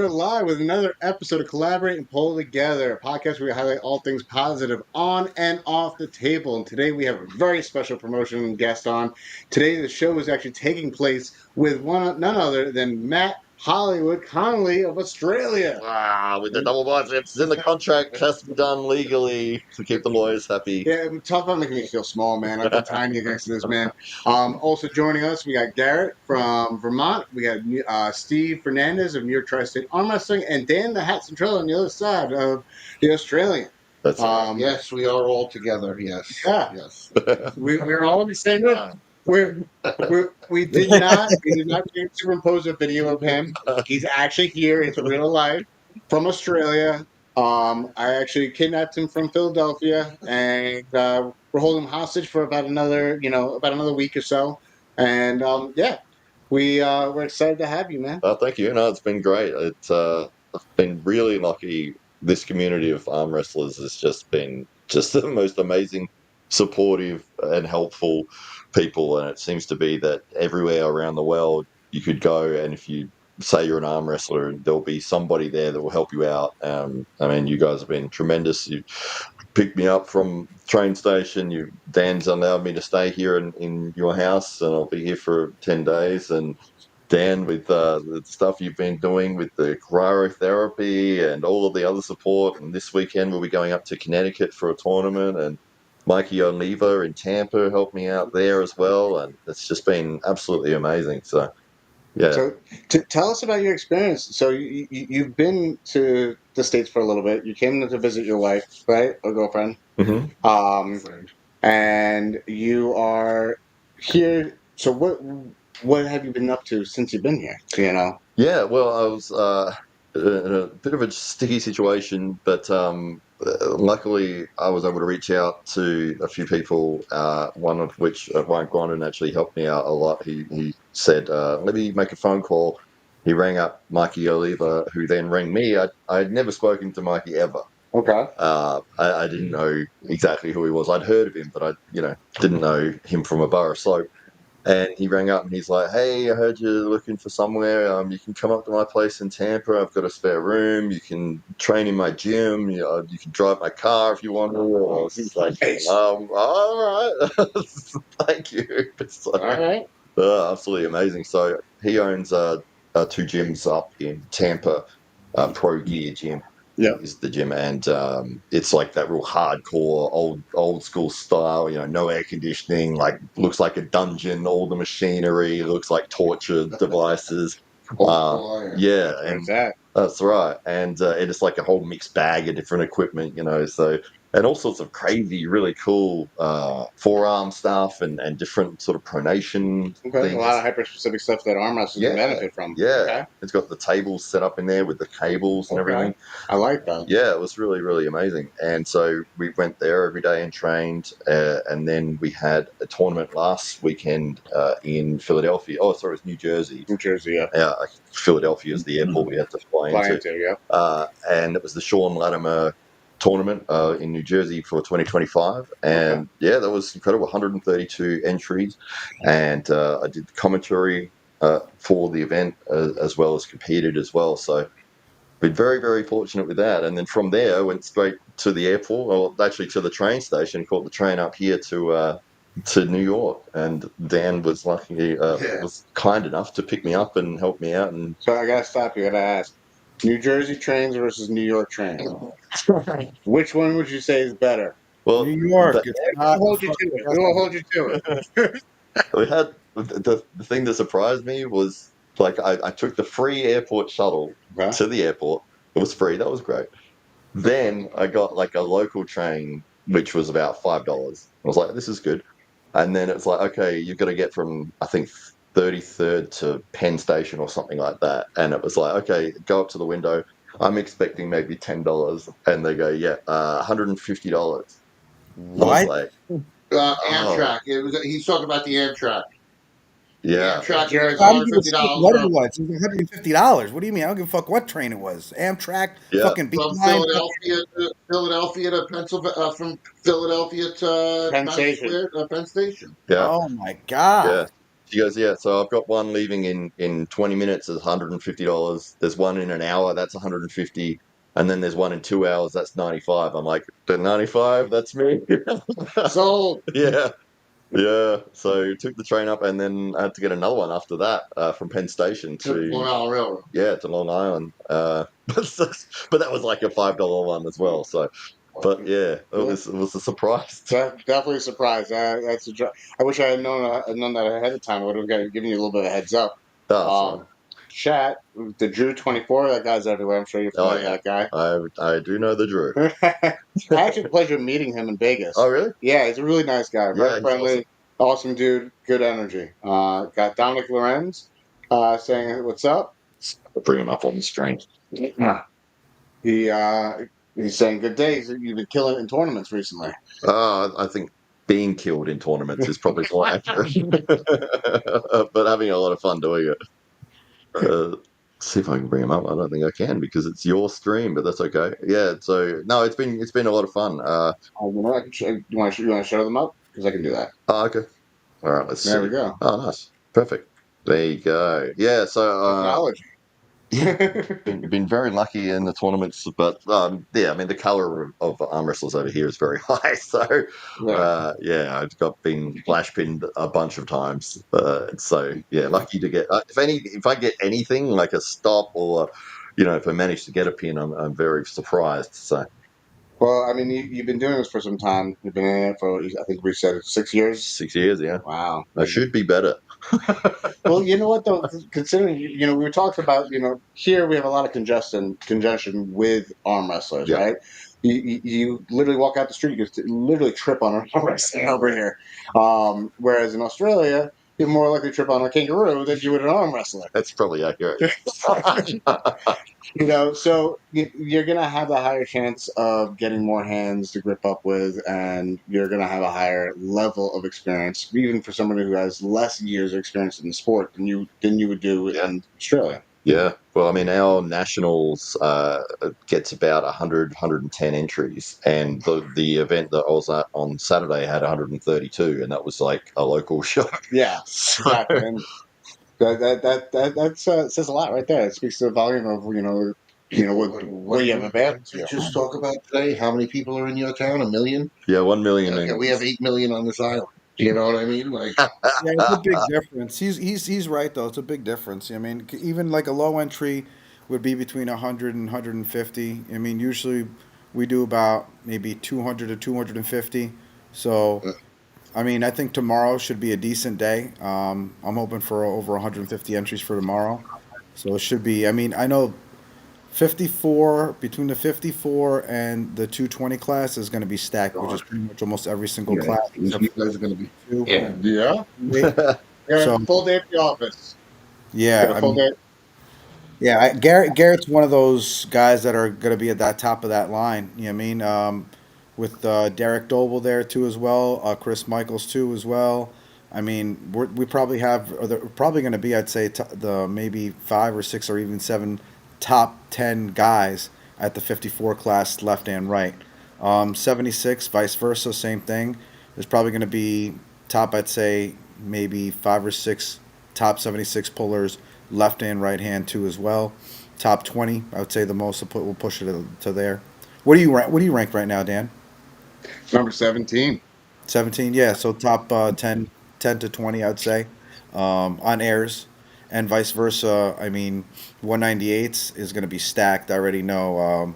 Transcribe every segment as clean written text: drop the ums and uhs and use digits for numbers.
we're live with another episode of Collaborate and Pull Together, a podcast where we highlight all things positive on and off the table. And today we have a very special promotion guest on. Today the show is actually taking place with none other than Matt Hollywood Connolly of Australia. Wow, with the double biceps in the contract, it has to be done legally to keep the lawyers happy. Yeah, talk about making me feel small, man. I'm tiny next to this man. Also joining us, we got Garrett from Vermont. We got Steve Fernandez of New York Tri-State Arm Wrestling, and Dan the Hat Centrell on the other side of the Australian. That's Yes, we are all together. Yes. Yeah. Yes. We're all in the same room. We did not superimpose a video of him. He's actually here. It's real life from Australia. I actually kidnapped him from Philadelphia, and we're holding him hostage for about another week or so. And we're excited to have you, man. Thank you. No, it's been great. I've been really lucky. This community of arm wrestlers has just been the most amazing, supportive and helpful people. And it seems to be that everywhere around the world you could go, and if you say you're an arm wrestler, there'll be somebody there that will help you out. I mean, you guys have been tremendous. You picked me up from train station. Dan's allowed me to stay here in your house, and I'll be here for 10 days. And Dan, with the stuff you've been doing with the cryotherapy and all of the other support, and this weekend we'll be going up to Connecticut for a tournament, and Mikey Oliva in Tampa helped me out there as well, and it's just been absolutely amazing. So, yeah. So, tell us about your experience. So, you've been to the States for a little bit. You came to visit your wife, right, or girlfriend? Mm-hmm. And you are here. So, what have you been up to since you've been here? You know. Yeah, well, I was in a bit of a sticky situation, but luckily I was able to reach out to a few people, one of which, Ryan Grondin, actually helped me out a lot. He said, let me make a phone call. He rang up Mikey Oliva, who then rang me. I'd never spoken to Mikey ever. Okay. I didn't know exactly who he was. I'd heard of him, but I didn't know him from a bar of soap. And he rang up and he's like, "Hey, I heard you're looking for somewhere. You can come up to my place in Tampa. I've got a spare room. You can train in my gym. You can drive my car if you want to." I was just like, all right, thank you. It's like, All right. absolutely amazing. So he owns two gyms up in Tampa, Pro Gear Gym. Yeah. Is the gym, and it's like that real hardcore old school style, no air conditioning, like looks like a dungeon, all the machinery looks like torture devices. Yeah, and that's right. And it's like a whole mixed bag of different equipment, and all sorts of crazy, really cool forearm stuff and different sort of pronation things. A lot of hyper-specific stuff that arm wrestlers can benefit from. Yeah. Okay. It's got the tables set up in there with the cables and everything. I like that. Yeah, it was really, really amazing. And so we went there every day and trained. And then we had a tournament last weekend in Philadelphia. Oh, sorry, it was New Jersey. New Jersey, yeah. Yeah, Philadelphia is the airport we had to fly into. Yeah. And it was the Sean Latimer tournament in New Jersey for 2025, and that was incredible. 132 entries, and I did the commentary for the event as well as competed as well. So been very, very fortunate with that. And then from there, I went straight to the airport, or actually to the train station. Caught the train up here to New York, and Dan was lucky, was kind enough to pick me up and help me out. And so I gotta stop you. I gotta ask. New Jersey trains versus New York trains. Which one would you say is better? Well, New York. We'll hold you to it. We had the thing that surprised me was I took the free airport shuttle to the airport. It was free. That was great. Then I got like a local train, which was about $5. I was like, this is good. And then it's like, okay, you've got to get from, I think, 33rd to Penn Station or something like that. And it was like, okay, go up to the window. I'm expecting maybe $10. And they go, yeah, $150. What? Amtrak. He's talking about the Amtrak. Yeah. Amtrak here is $150. What it was? It was $150. What do you mean? I don't give a fuck what train it was. Amtrak, fucking from Philadelphia to Pennsylvania, from Philadelphia to Penn Station. Penn Station. Yeah. Oh my god. Yeah. She goes, yeah. So I've got one leaving in 20 minutes. It's $150. There's one in an hour. That's 150. And then there's one in 2 hours. That's 95. I'm like, the 95. That's me. So Yeah. Yeah, so took the train up, and then I had to get another one after that from Penn Station To Long to Island Railroad. to Long Island. But that was like a $5 one as well. So, but yeah, it was a surprise. definitely a surprise. That's I wish I had known that ahead of time. I would have given you a little bit of a heads up. So, Chat, the Drew 24. That guy's everywhere. I'm sure you're oh familiar with that I do know the Drew. guy. I actually had the pleasure of meeting him in Vegas. Oh really? Yeah, he's a really nice guy. Yeah, Very he's friendly, awesome dude, good energy. Got Dominic Lorenz saying, "What's up?" Bring him up on the screen. He he's saying, "Good day. You've been killing it in tournaments recently." I think being killed in tournaments is probably more accurate, but having a lot of fun doing it. See if I can bring him up. I don't think I can because it's your stream, but that's okay. Yeah. So no, it's been a lot of fun. I can you want to show them up because I can do that. Okay. All right. Let's see. There we go. Oh, nice. Perfect. There you go. Yeah. So Technology. been very lucky in the tournaments, but yeah, I mean the color of arm wrestlers over here is very high. So I've been flash pinned a bunch of times. So yeah, lucky to get if I get anything like a stop or if I manage to get a pin, I'm very surprised. So Well, I mean, you've been doing this for some time. You've been in it for, I think we said 6 years. 6 years, yeah. Wow. I should be better. Well, you know what though, considering we were talking about here we have a lot of congestion with arm wrestlers, Yeah. right? You literally walk out the street, you literally trip on an arm wrestler over here. Whereas in Australia, you're more likely to trip on a kangaroo than you would an arm wrestler. That's probably accurate. So you're gonna have a higher chance of getting more hands to grip up with, and you're gonna have a higher level of experience, even for somebody who has less years of experience in the sport than you would do in Australia. Yeah. Well, I mean, our nationals gets about 100, 110 entries, and the event that I was at on Saturday had 132, and that was like a local show. Yeah, exactly. And that says a lot right there. It speaks to the volume of what you have available. Did you just talk about today? How many people are in your town? 1 million? Yeah, 1 million. Okay, we have 8 million on this island. You know what I mean? Like, Yeah, it's a big difference. He's right though. It's a big difference. I mean, even like a low entry would be between 100 and 150. I mean, usually we do about maybe 200 to 250. So, I mean, I think tomorrow should be a decent day. I'm hoping for over 150 entries for tomorrow. So it should be. I mean, I know 54 between the 54 and the 220 class is going to be stacked, which is pretty much almost every single class. you except guys are going to be. for two. Yeah, So- full day at the office. Yeah, Got a I full mean, day. yeah. Garrett's one of those guys that are going to be at that top of that line. You know what I mean? With Derek Doble there too as well, Chris Michaels too as well. I mean, we probably have, or they're probably going to be, I'd say, the maybe 5 or 6 or even 7 top 10 guys at the 54 class, left and right. 76, vice versa, same thing. There's probably going to be top, I'd say, maybe 5 or 6 top 76 pullers, left and right hand too as well. Top 20, I would say the most we'll push it to there. What do you rank? What do you rank right now, Dan? Number 17. 17, yeah. So top 10 to 20, I'd say, on airs, and vice versa. I mean, 198s is going to be stacked. I already know.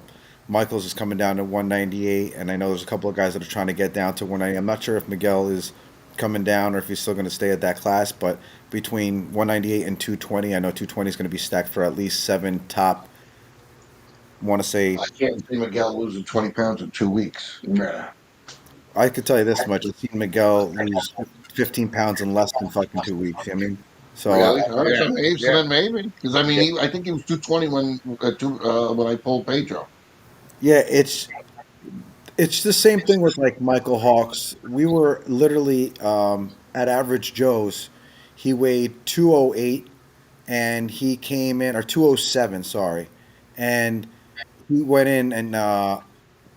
Michaels is coming down to 198, and I know there's a couple of guys that are trying to get down to 190. I'm not sure if Miguel is coming down or if he's still going to stay at that class, but between 198 and 220, I know 220 is going to be stacked for at least 7 top. Want to say I can't see Miguel losing 20 pounds in 2 weeks. Yeah. I could tell you this much: I've seen Miguel lose 15 pounds in less than fucking 2 weeks. I mean, so Really? Yeah. So then maybe. Because, I mean, I think he was 220 when I pulled Pedro. yeah, it's the same thing with like Michael Hawks. We were literally at Average Joe's. He weighed 208, and he came in, or 207, sorry, and he went in and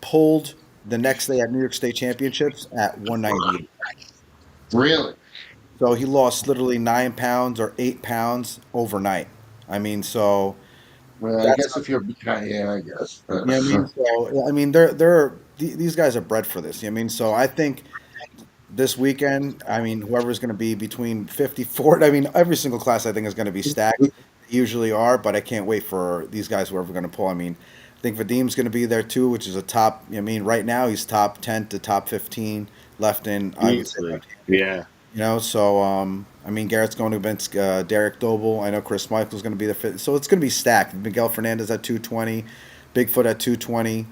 pulled the next day at New York State Championships at 198. Really? So he lost literally 9 pounds or 8 pounds overnight. I mean, so Well, I that's guess if you're, yeah, I guess. you know what I mean. So I mean, these guys are bred for this. You know what I mean. So I think this weekend, I mean, whoever's going to be between 54, I mean, every single class I think is going to be stacked. They usually are, but I can't wait for these guys, whoever going to pull. I mean, I think Vadim's going to be there too, which is a top. I mean, right now he's top 10 to top 15 left in. I would say, Easily. Yeah. you know, so I mean, Garrett's going to against Derek Doble. I know Chris Michael's going to be there. So it's going to be stacked. Miguel Fernandez at 220, Bigfoot at 220,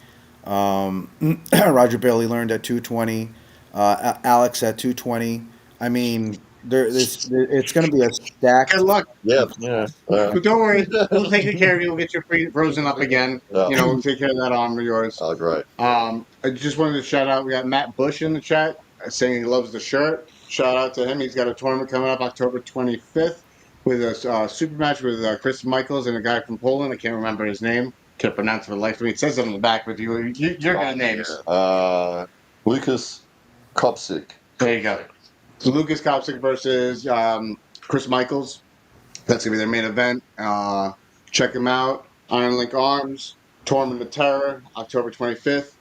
Roger Bailey learned at 220, Alex at 220. I mean, it's going to be a stacked. Good luck. Yeah, yeah. But don't worry. We'll take care of you. We'll get you frozen up again. Yeah. You know, we'll take care of that arm of yours. Oh, great. I just wanted to shout out. We got Matt Bush in the chat saying he loves the shirt. Shout out to him. He's got a tournament coming up October 25th with a super match with Chris Michaels and a guy from Poland. I can't remember his name. Can't pronounce it for the life of me. It says it on the back with you. You're good names. Lucas Kopsik. There you go. So Lucas Kopsik versus Chris Michaels. That's gonna be their main event. Check him out. Iron Link Arms, Tournament of Terror, October 25th.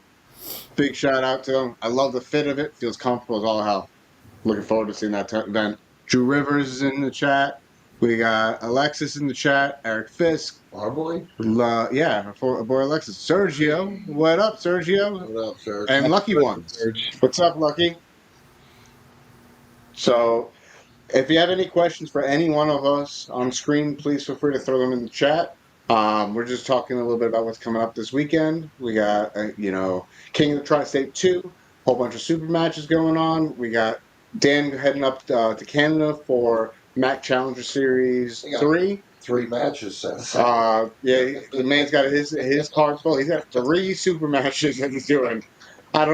Big shout out to him. I love the fit of it. Feels comfortable as all hell. Looking forward to seeing that event. Drew Rivers is in the chat. We got Alexis in the chat. Eric Fisk. Our boy? Yeah, for boy Alexis. Sergio. What up, Sergio? What up, sir? And Lucky Ones. What's up, Lucky? So, if you have any questions for any one of us on screen, please feel free to throw them in the chat. We're just talking a little bit about what's coming up this weekend. We got, King of the Tri-State 2, whole bunch of super matches going on. We got Dan heading up to Canada for MAC Challenger Series 3. 3 matches, Seth. Yeah, the man's got his card full. He's got 3 super matches that he's doing. I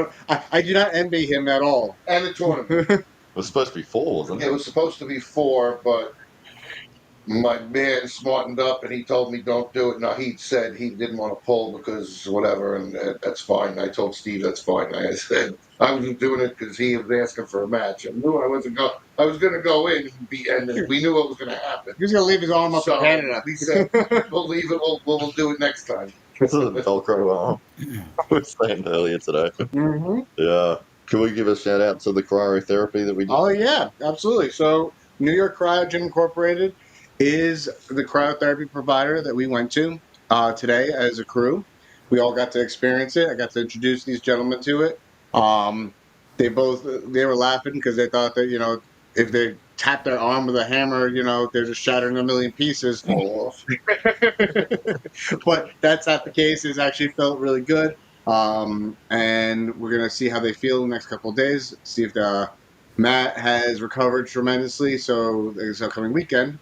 do not envy him at all. And the tournament. It was supposed to be 4, wasn't It it? was supposed to be 4, but my man smartened up and he told me don't do it. Now, he said he didn't want to pull because whatever, and that's fine. I told Steve that's fine. I said I wasn't doing it because he was asking for a match. I knew I wasn't going. I was going to go in and we knew what was going to happen. He's gonna leave his arm up So, for Canada. we said we'll leave it. We'll do it next time. This is a Velcro arm. I was saying earlier today. Mm-hmm. Yeah. Can we give a shout out to the cryotherapy that we did? Oh yeah, absolutely. So New York Cryogen Incorporated is the cryotherapy provider that we went to today as a crew. We all got to experience it. I got to introduce these gentlemen to it. They were laughing because they thought that if they tap their arm with a hammer, they're just shattering a million pieces. But that's not the case. It actually felt really good. And we're gonna see how they feel in the next couple of days. See if Matt has recovered tremendously. So this upcoming weekend,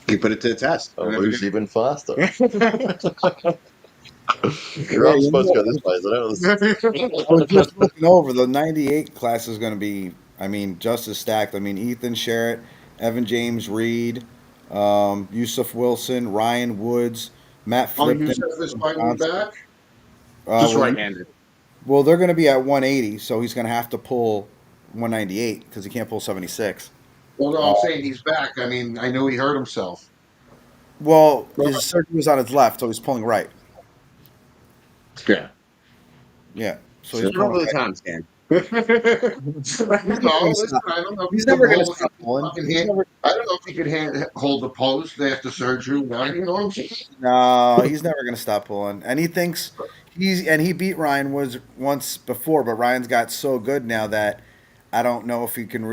he put it to the test. Oh, And who's even faster? everything- Your arm's supposed to go this way, isn't it? I was just looking over the '98 class is going to be, I mean, just as stacked. I mean, Ethan Sherritt, Evan James Reed, Yusuf Wilson, Ryan Woods, Matt Oh, Flipton. you said this fighting back? Just well, right-handed. well, they're going to be at 180, so he's going to have to pull 198 because he can't pull 76. Well, no, I'm saying he's back. I mean, I knew he hurt himself. Well, his surgery was on his left, so he's pulling right. Yeah. Yeah, so So he's you're over pulling the right. time scan. No, listen, I don't know. He's never going to stop pulling. I don't know if he could hold the post after surgery. Now, you know what I'm saying? No, he's never going to stop pulling. And he thinks he beat Ryan Woods once before, but Ryan's got so good now that I don't know if he can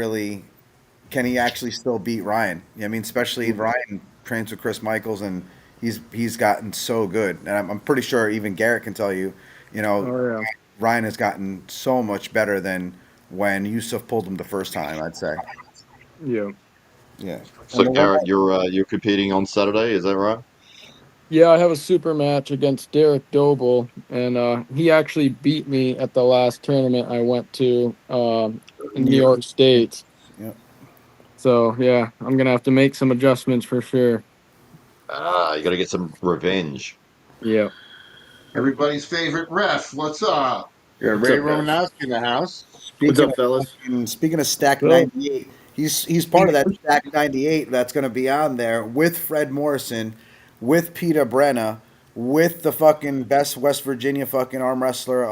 he actually still beat Ryan? I mean, especially Ryan trains with Chris Michaels and he's gotten so good. And I'm pretty sure even Garrett can tell you, Oh, yeah. Ryan has gotten so much better than when Yusuf pulled him the first time, I'd say. Yeah. Yeah. So, And the Garrett, you're competing on Saturday, is that right? Yeah, I have a super match against Derek Doble, and he actually beat me at the last tournament I went to in New York State. Yep. So, yeah, I'm going to have to make some adjustments for sure. You got to get some revenge. Yeah. Everybody's favorite ref. What's up? Yeah, What's Ray up, guys? Romanowski in the house. Speaking What's up, fellas? Speaking of stack Hello. 98, He's part of that Stack 98 that's going to be on there with Fred Morrison, with Peter Brenna, with the fucking best West Virginia fucking arm wrestler,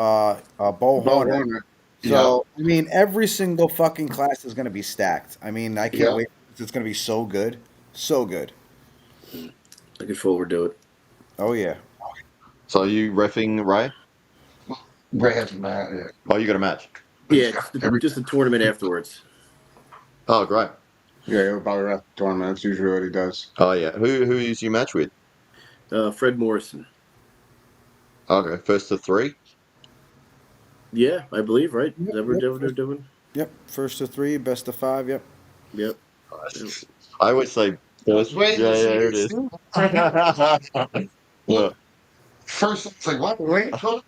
Bo Bo Horner. Warner. So I mean, every single fucking class is going to be stacked. I mean, I can't Yeah. wait. It's going to be so good, so good. Looking forward to it. Oh yeah. So are you reffing Ray? Ray hasn't met yet. Oh, you got a match. Yeah, just a tournament afterwards. Oh, great. Yeah, he'll probably ref the tournament. That's usually what he does. Oh, yeah. Who is your match with? Fred Morrison. Okay, first to three. Yeah, I believe, right? Is that what Yep. they're doing? Yep. First to three, best of five. Yep. Yep. I always say first. Wait, Yeah, here it is. Yeah. First, it's like, what? Wait, hold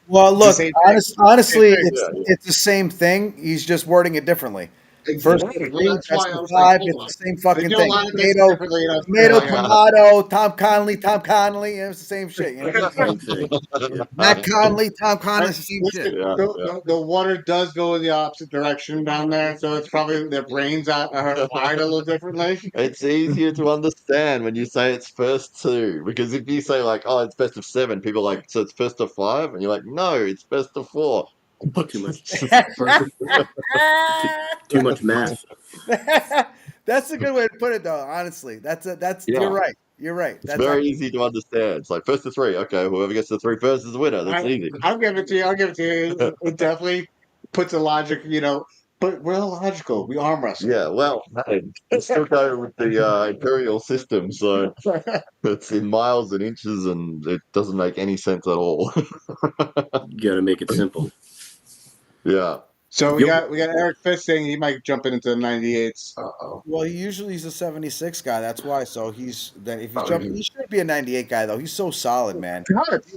Well, look, same honestly, Same thing, it's yeah. it's the same thing. He's just wording it differently. First Exactly. to Well, three, that's best why I of was like, five. hold It's on. the same They fucking do a thing. lot of things Tomato, differently in tomato, Australia. tomato. Tom Connolly. It's the same shit. You know? Same thing. Yeah. Matt Conley, Tom Connolly. It's the same Listen, shit. Yeah, the water does go in the opposite direction down there, so it's probably their brains are wired a little differently. It's easier to understand when you say it's first two, because if you say like, "Oh, it's best of seven," people are like, "So it's best of five?" And you're like, "No, it's best of four." Too much. Too much math. That's a good way to put it, though. Honestly, that's Yeah. you're right. You're right. It's That's very easy to understand. It's like first to three. Okay, whoever gets to three first is the winner. That's easy. I'll give it to you. I'll give it to you. It definitely puts a logic, but we're illogical. We arm wrestle. Yeah, well, hey, it's still going with the imperial system, so it's in miles and inches, and it doesn't make any sense at all. You got to make it simple. Yeah. So we Yep. got Eric Fisk saying he might jump into the 98s. Uh-oh. Well, he usually he's a 76 guy. That's why. So he's then if he's Oh, jumping, he- he should be a 98 guy though. He's so solid, man.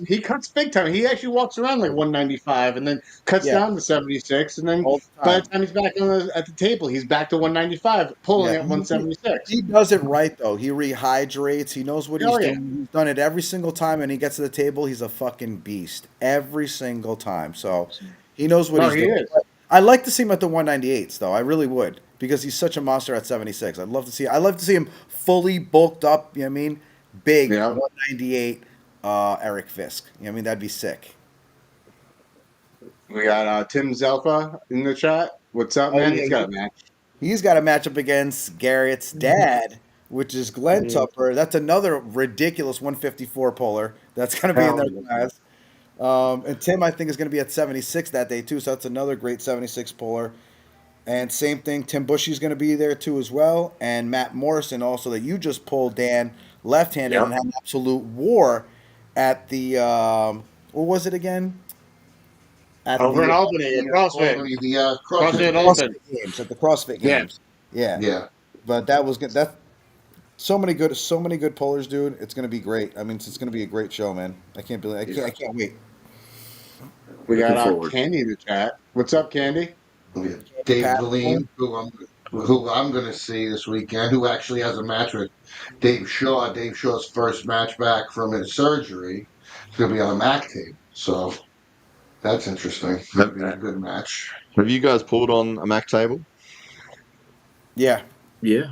He cuts big time. He actually walks around like 195 and then cuts Yeah. down to 76. And then All the by time. the time he's back at the table, he's back to 195, pulling Yeah. at 176. He does it right though. He rehydrates. He knows what he's Oh, yeah. doing. He's done it every single time, and he gets to the table. He's a fucking beast every single time. So he knows what No, he's he doing. is. I'd like to see him at the 198s though. I really would because he's such a monster at 76. I'd love to see. I'd love to see him fully bulked up. You know what I mean? Big Yeah. 198 Eric Fisk. You know what I mean? That'd be sick. We got Tim Zelfa in the chat. What's up, Oh, man? yeah, He's got a match. He's got a matchup against Garrett's dad, which is Glenn Tupper. That's another ridiculous 154 puller that's going to be in their class. And Tim, I think, is going to be at 76 that day, too. So that's another great 76 puller. And same thing, Tim Bushy's going to be there, too, as well. And Matt Morrison, also, that you just pulled, Dan, left-handed, Yep. and had an absolute war at the, what was it again? At Over in the Albany, in CrossFit. The CrossFit CrossFit. Open. CrossFit Games. At the CrossFit Yeah. Games. Yeah. Yeah. But that was good. That so many good pullers, dude. It's gonna be great. I mean, it's gonna be a great show, man. I can't believe. I can't wait. We got Looking forward. Candy in the chat. What's up, Candy? Yeah. Dave Pat Valine, who I'm going to see this weekend, who actually has a match with Dave Shaw. Dave Shaw's first match back from his surgery. It's going to be on a MAC tape. So that's interesting. That'd be a good match. Have you guys pulled on a Mac table? Yeah. Yeah.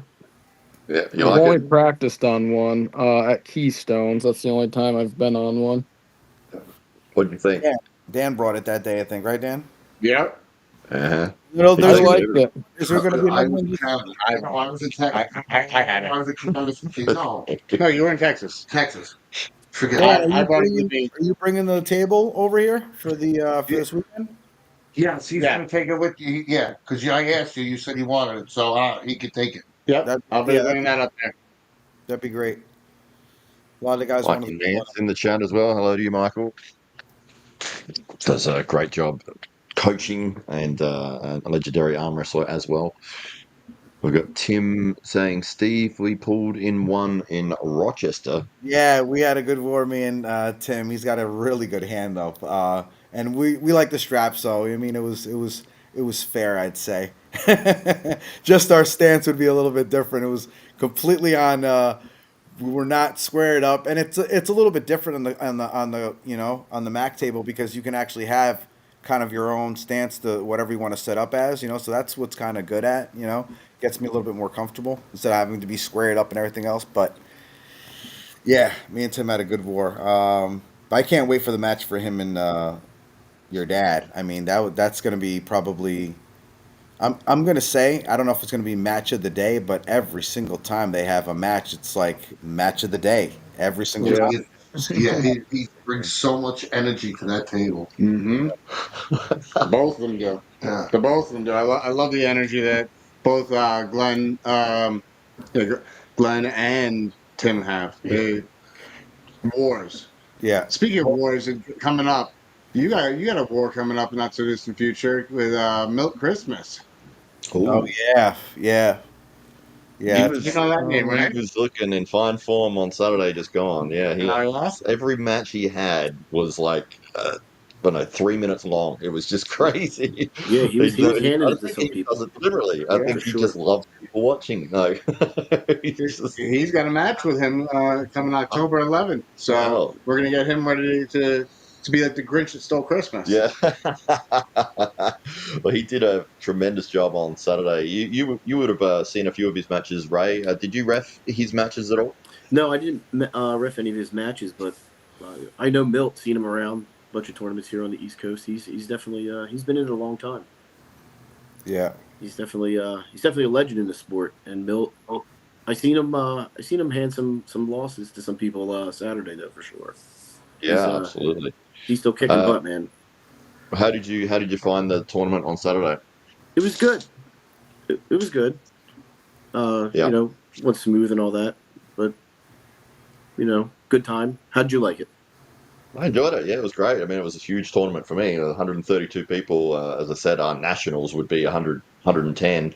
Yeah. You I've like only it? practiced on one at Keystones. That's the only time I've been on one. What do you think? Yeah. Dan brought it that day, I think, right, Dan? Yep. Uh-huh. There's, I I like liked it. it. is there going to be I another was one? in Canada. I was in Texas. I had it. I was in no, No, you were in Texas. Texas. Forget Dan, it. I brought it with me. are you bringing the table over here for the for this weekend? Yes, he's Yeah. going to take it with you. Yeah, because I asked you. You said you wanted it, so he could take it. Yep. That- I'll be yeah, bringing that up there. That'd be great. A lot of the guys want Mikey to. Nance in the chat as well. Hello to you, Michael. Does a great job coaching and a legendary arm wrestler as well. We've got Tim saying, Steve, we pulled in one in Rochester. Yeah, we had a good war. Me and Tim. He's got a really good hand though, and we like the strap. So I mean, it was fair, I'd say. Just our stance would be a little bit different. It was completely on. We were not squared up, and it's a little bit different on the on the Mac table because you can actually have kind of your own stance to whatever you want to set up as, so that's what's kind of good at, gets me a little bit more comfortable instead of having to be squared up and everything else. But yeah, me and Tim had a good war. But I can't wait for the match for him and your dad. I mean, that's going to be probably. I'm gonna say I don't know if it's gonna be match of the day, but every single time they have a match, it's like match of the day every single Yeah, time. he brings so much energy to that table. Mm-hmm. Both of them do. Yeah. The both of them do. I love the energy that both Glenn, Glenn and Tim have. They wars. Yeah. Speaking of wars coming up, you got a war coming up in not so distant future with Milk Christmas. Oh Ooh. yeah, yeah, yeah. You know that name, right? He was looking in fine form on Saturday, just gone. Yeah, Oh, yeah? every match he had was like, I don't know, 3 minutes long. It was just crazy. Yeah, he was handing I it to think some he people. does it deliberately. I Yeah, think for he sure. just loves people watching. No, he's just, He's got a match with him coming October 11th. So wow. we're gonna get him ready to be like the Grinch that stole Christmas. Yeah. Well, he did a tremendous job on Saturday. You would have seen a few of his matches, Ray. Did you ref his matches at all? No, I didn't ref any of his matches, but I know Milt. Seen him around a bunch of tournaments here on the East Coast. He's definitely he's been in it a long time. Yeah. He's definitely a legend in the sport. And Milt, I seen him hand some losses to some people Saturday though, for sure. Yeah, absolutely. He's still kicking butt, man. How did you find the tournament on Saturday? It was good. It was good. Yeah. Went smooth and all that, but good time. How'd you like it? I enjoyed it. Yeah, it was great. I mean, it was a huge tournament for me. 132 people. As I said, our nationals would be 100, 110.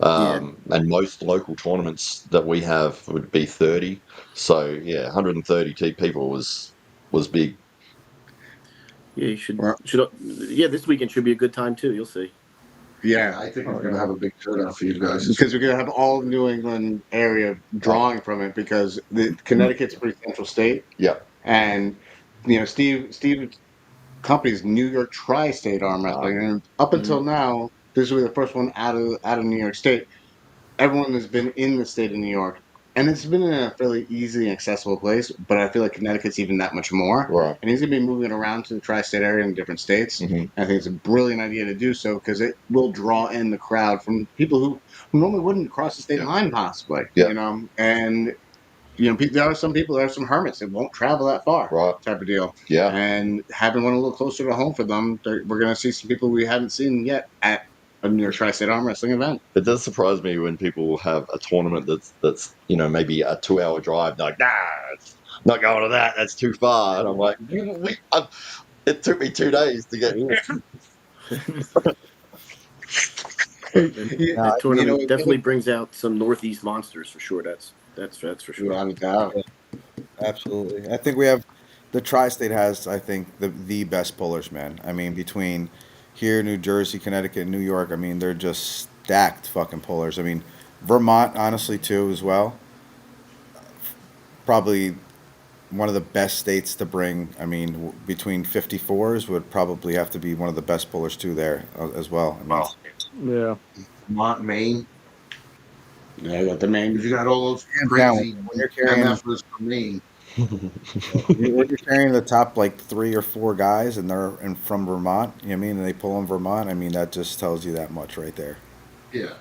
And most local tournaments that we have would be 30. So yeah, 132 people was big. Yeah, you should. Yeah, this weekend should be a good time too. You'll see. Yeah, I think we're gonna have a big turnout for you guys. because we're gonna have all New England area drawing from it because Connecticut's a pretty central state. Yeah. And Steve company's New York Tri-State Arm Wrestling, and up until now, this will be the first one out of New York State. Everyone has been in the state of New York, and it's been in a fairly easy and accessible place. But I feel like Connecticut's even that much more. Right. And he's gonna be moving around to the Tri-State area in different states. Mhm. I think it's a brilliant idea to do so because it will draw in the crowd from people who normally wouldn't cross the state line, possibly. Yeah. And there are some people, there are some hermits that won't travel that far, Right. type of deal. Yeah. And having one a little closer to home for them, we're going to see some people we haven't seen yet at a New York Tri-State Arm Wrestling event. It does surprise me when people have a tournament that's maybe a 2-hour drive. They're like, nah, it's not going to that. That's too far. And I'm like, it took me 2 days to get here. That tournament definitely brings out some Northeast monsters for sure. That's for sure. Without a doubt. Absolutely. I think we have the Tri-State has, I think, the best pullers, man. I mean, between here, New Jersey, Connecticut, New York, I mean, they're just stacked fucking pullers. I mean, Vermont, honestly, too, as well. Probably one of the best states to bring. I mean, between 54s would probably have to be one of the best pullers, too, there as well. I mean, Yeah. Vermont, Maine. Yeah, I got the main. You got all those Hands crazy down, when you're carrying- MFers from Maine. when you're carrying the top like 3 or 4 guys and they're from Vermont, you know what I mean, and they pull in Vermont, I mean, that just tells you that much right there. Yeah.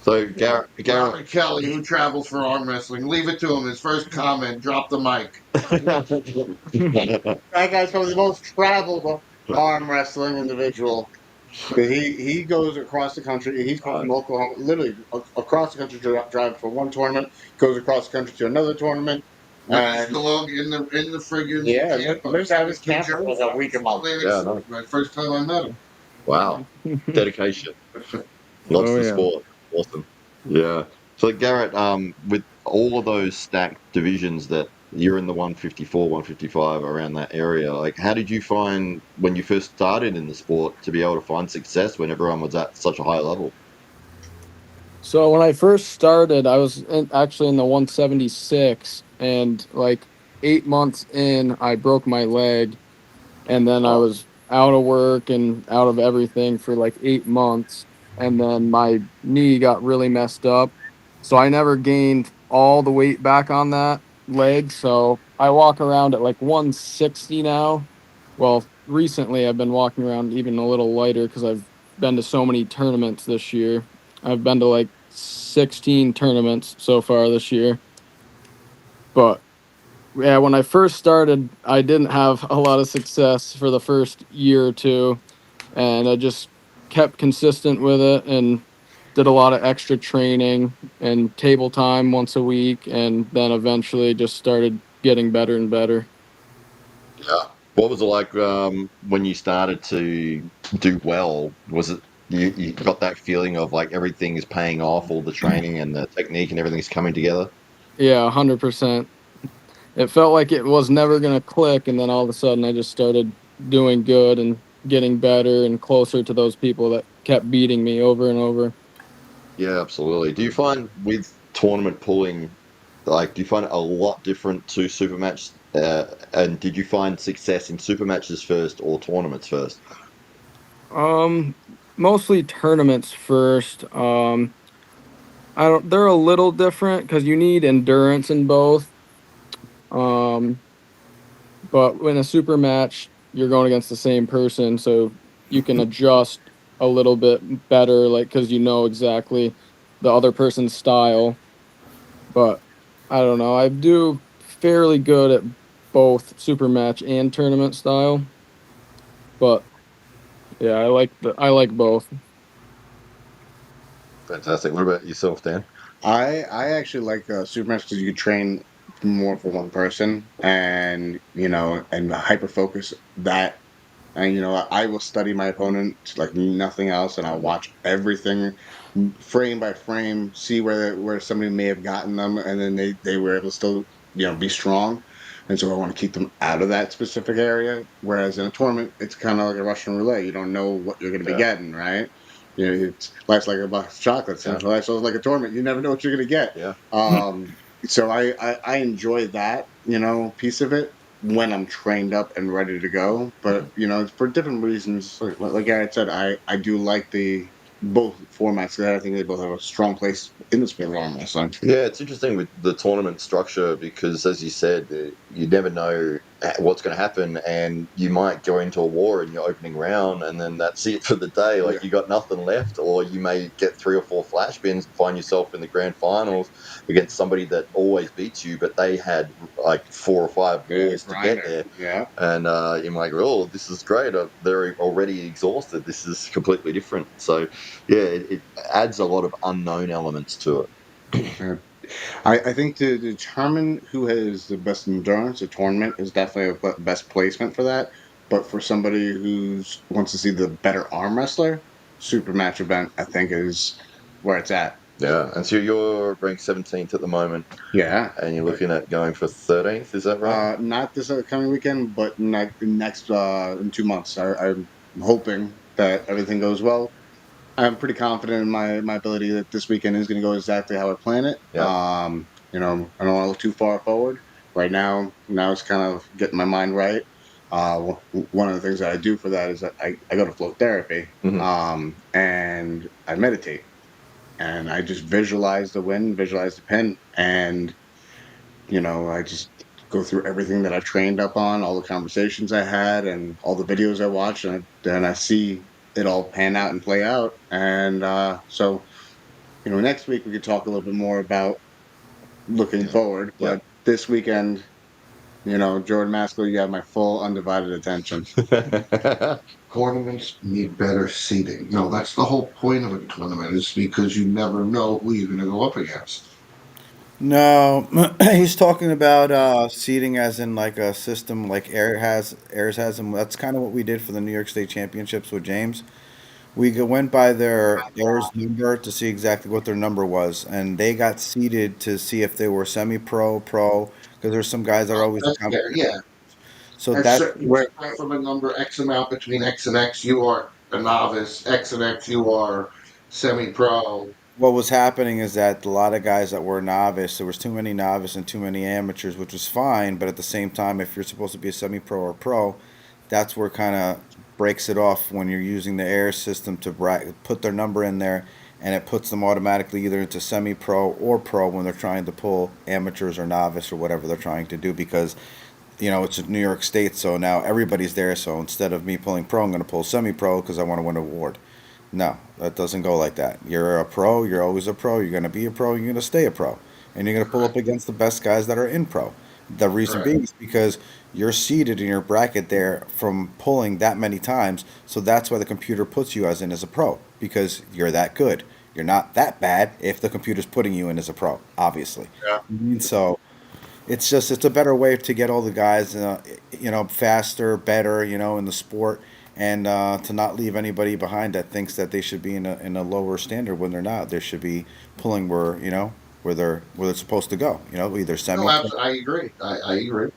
So Garrett, Robert Kelly, who travels for arm wrestling, leave it to him. His first comment, drop the mic. That guy's probably the most traveled arm wrestling individual. He goes across the country. He's from Oklahoma, literally across the country to drive for one tournament. Goes across the country to another tournament. Next dog in the friggin' Yeah, camp. lives out of his camp for like a week a month. Yeah, no. My first time I met him. Wow, dedication, loves the sport, awesome. Yeah. So Garrett, with all of those stacked divisions that you're in the 154, 155 around that area, like how did you find when you first started in the sport to be able to find success when everyone was at such a high level? So when I first started, I was actually in the 176, and like 8 months in, I broke my leg, and then I was out of work and out of everything for like 8 months. And then my knee got really messed up. So I never gained all the weight back on that leg. So I walk around at like 160 now. Well, recently I've been walking around even a little lighter because I've been to so many tournaments this year. I've been to like 16 tournaments so far this year. But yeah, when I first started, I didn't have a lot of success for the first year or two, and I just kept consistent with it and did a lot of extra training and table time once a week, and then eventually just started getting better and better. Yeah. What was it like when you started to do well? Was it you got that feeling of like everything is paying off, all the training and the technique and everything's coming together? Yeah, 100%. It felt like it was never gonna click, and then all of a sudden I just started doing good and getting better and closer to those people that kept beating me over and over. Yeah, absolutely. Do you find with tournament pulling, like, do you find it a lot different to super match? And did you find success in super matches first or tournaments first? Um, Mostly tournaments first. I don't. They're a little different because you need endurance in both. Um, but in a super match, you're going against the same person, so you can adjust a little bit better, like because you know exactly the other person's style. But I don't know. I do fairly good at both super match and tournament style. But yeah, I like both. Fantastic. What about yourself, Dan? I actually like super match because you can train more for one person, and and hyper focus that. And I will study my opponent like nothing else, and I'll watch everything frame by frame, see where somebody may have gotten them, and then they were able to still be strong. And so I want to keep them out of that specific area. Whereas in a tournament, it's kind of like a Russian roulette. You don't know what you're going to be Yeah. getting, right? It's life's like a box of chocolates. Yeah. Life's like a tournament. You never know what you're going to get. Yeah. So I enjoy that piece of it when I'm trained up and ready to go. But for different reasons, like Garrett said, I do like the both formats. I think they both have a strong place in the sport of arm wrestling. Yeah, it's interesting with the tournament structure because, as you said, you never know what's going to happen, and you might go into a war in your opening round, and then that's it for the day. Like you got nothing left, or you may get 3 or 4 flash bins and find yourself in the grand finals against somebody that always beats you, but they had like 4 or 5 years to get there. Yeah. And you're like, oh, this is great. They're already exhausted. This is completely different. So, yeah, it adds a lot of unknown elements to it. I think to determine who has the best endurance, a tournament is definitely a best placement for that. But for somebody who's wants to see the better arm wrestler, super match event I think is where it's at. Yeah, and so you're ranked 17th at the moment, Yeah. and you're looking at going for 13th. Is that right? Not this coming weekend, but next in 2 months. I'm hoping that everything goes well. I'm pretty confident in my ability that this weekend is going to go exactly how I plan it. Yeah. I don't want to look too far forward. Right now it's kind of getting my mind right. One of the things that I do for that is that I go to float therapy, and I meditate, and I just visualize the win, visualize the pin, and I just go through everything that I trained up on, all the conversations I had, and all the videos I watched, and then I see it all pan out and play out. And so, next week we could talk a little bit more about looking forward. Yeah. But this weekend, Jordan Maskell, you have my full undivided attention. Tournaments need better seating. No, that's the whole point of a tournament, is because you never know who you're going to go up against. No, he's talking about seating as in like a system like Airs has, and that's kind of what we did for the New York State Championships with James. Went by their Airs number to see exactly what their number was, and they got seated to see if they were semi-pro, pro, because there's some guys that are always That's fair, yeah. So That's that certain. Right from a number X amount between X and X, you are a novice. X and X, you are semi-pro. what was happening is that a lot of guys that were novice, there was too many novice and too many amateurs, which was fine. But at the same time, if you're supposed to be a semi-pro or pro, that's where kind of breaks it off when you're using the air system to put their number in there, and it puts them automatically either into semi-pro or pro when they're trying to pull amateurs or novice or whatever they're trying to do, because it's New York State, so now everybody's there. So instead of me pulling pro, I'm going to pull semi-pro because I want to win an award. No, that doesn't go like that. You're a pro. You're always a pro. You're going to be a pro. You're going to stay a pro, and you're going to pull up against the best guys that are in pro. The reason Correct. being is because you're seated in your bracket there from pulling that many times. So that's why the computer puts you as a pro, because you're that good. You're not that bad if the computer's putting you in as a pro, obviously. Yeah. So it's a better way to get all the guys, faster, better, in the sport, and to not leave anybody behind that thinks that they should be in a lower standard when they're not. They should be pulling where they're supposed to go. Either semi. No, I agree. I agree.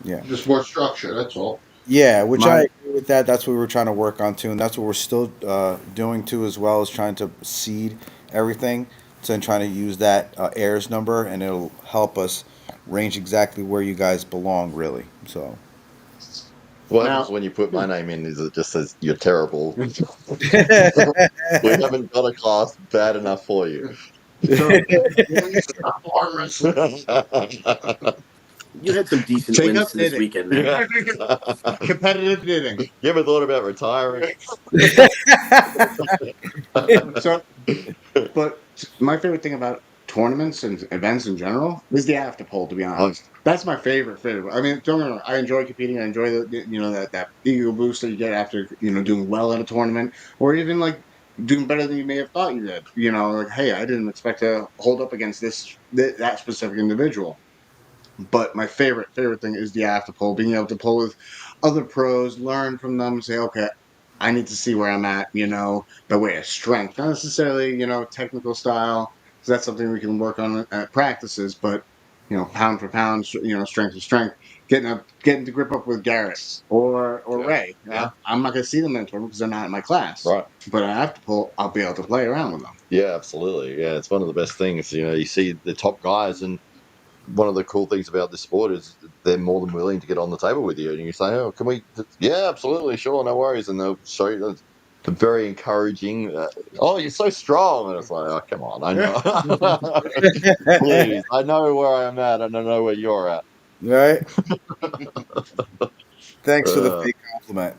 Yeah. Just more structure. That's all. Yeah, which I My agree with that. That's what we're trying to work on too, and that's what we're still doing too, as well as trying to seed everything. So and trying to use that heirs number, and it'll help us range exactly where you guys belong, really. So. What now, happens when you put my name in? Is it just says you're terrible? We haven't got a class bad enough for you. so Please stop arm wrestling. You had some decent take wins up this knitting, weekend, man. competitive knitting. You ever thought about retiring? So, but my favorite thing about tournaments and events in general is the after poll. To be honest, that's my favorite. I mean, don't get me wrong, I enjoy competing. I enjoy that ego boost that you get after doing well at a tournament, or even like doing better than you may have thought you did. Like, hey, I didn't expect to hold up against that specific individual. But my favorite thing is the after poll, being able to pull with other pros, learn from them, say, okay, I need to see where I'm at, by way of strength, not necessarily, technical style, because that's something we can work on at practices, but pound for pound, strength for strength, getting to grip up with Garrett or Yeah. Ray. Yeah. I'm not going to see them in the tournament because they're not in my class, Right. but I have to pull. I'll be able to play around with them. Yeah, absolutely. Yeah, it's one of the best things. You see the top guys, and one of the cool things about this sport is they're more than willing to get on the table with you. And you say, "Oh, can we?" Yeah, absolutely, sure, no worries. And they'll show you. They're very encouraging. Oh, you're so strong, and it's like, oh, come on, I know. Please, I know where I'm at, and I know where you're at. Right. Thanks for the Uh, fake compliment.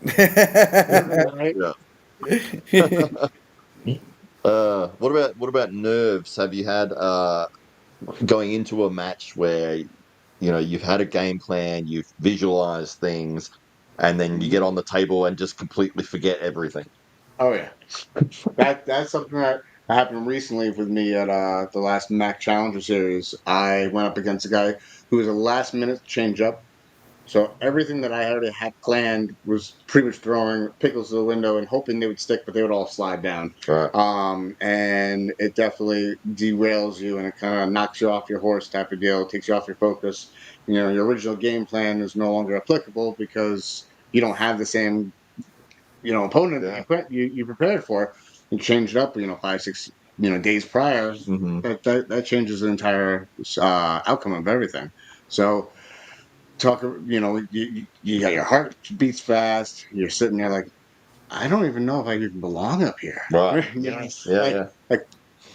yeah. What about nerves? Have you had going into a match where you've had a game plan, you've visualized things, and then you get on the table and just completely forget everything? Oh yeah, that's something that happened recently with me at the last Mac Challenger Series. I went up against a guy who was a last minute change up. So everything that I already had planned was pretty much throwing pickles to the window and hoping they would stick, but they would all slide down. Right. And it definitely derails you and it kind of knocks you off your horse type of deal. It takes you off your focus. Your original game plan is no longer applicable because you don't have the same opponent Yeah. that you prepared for. You changed it up, 5, 6 days prior. Mhm. That changes the entire outcome of everything. So you got your heart beats fast. You're sitting there like, I don't even know if I even belong up here. Right. Yes. Yeah. Like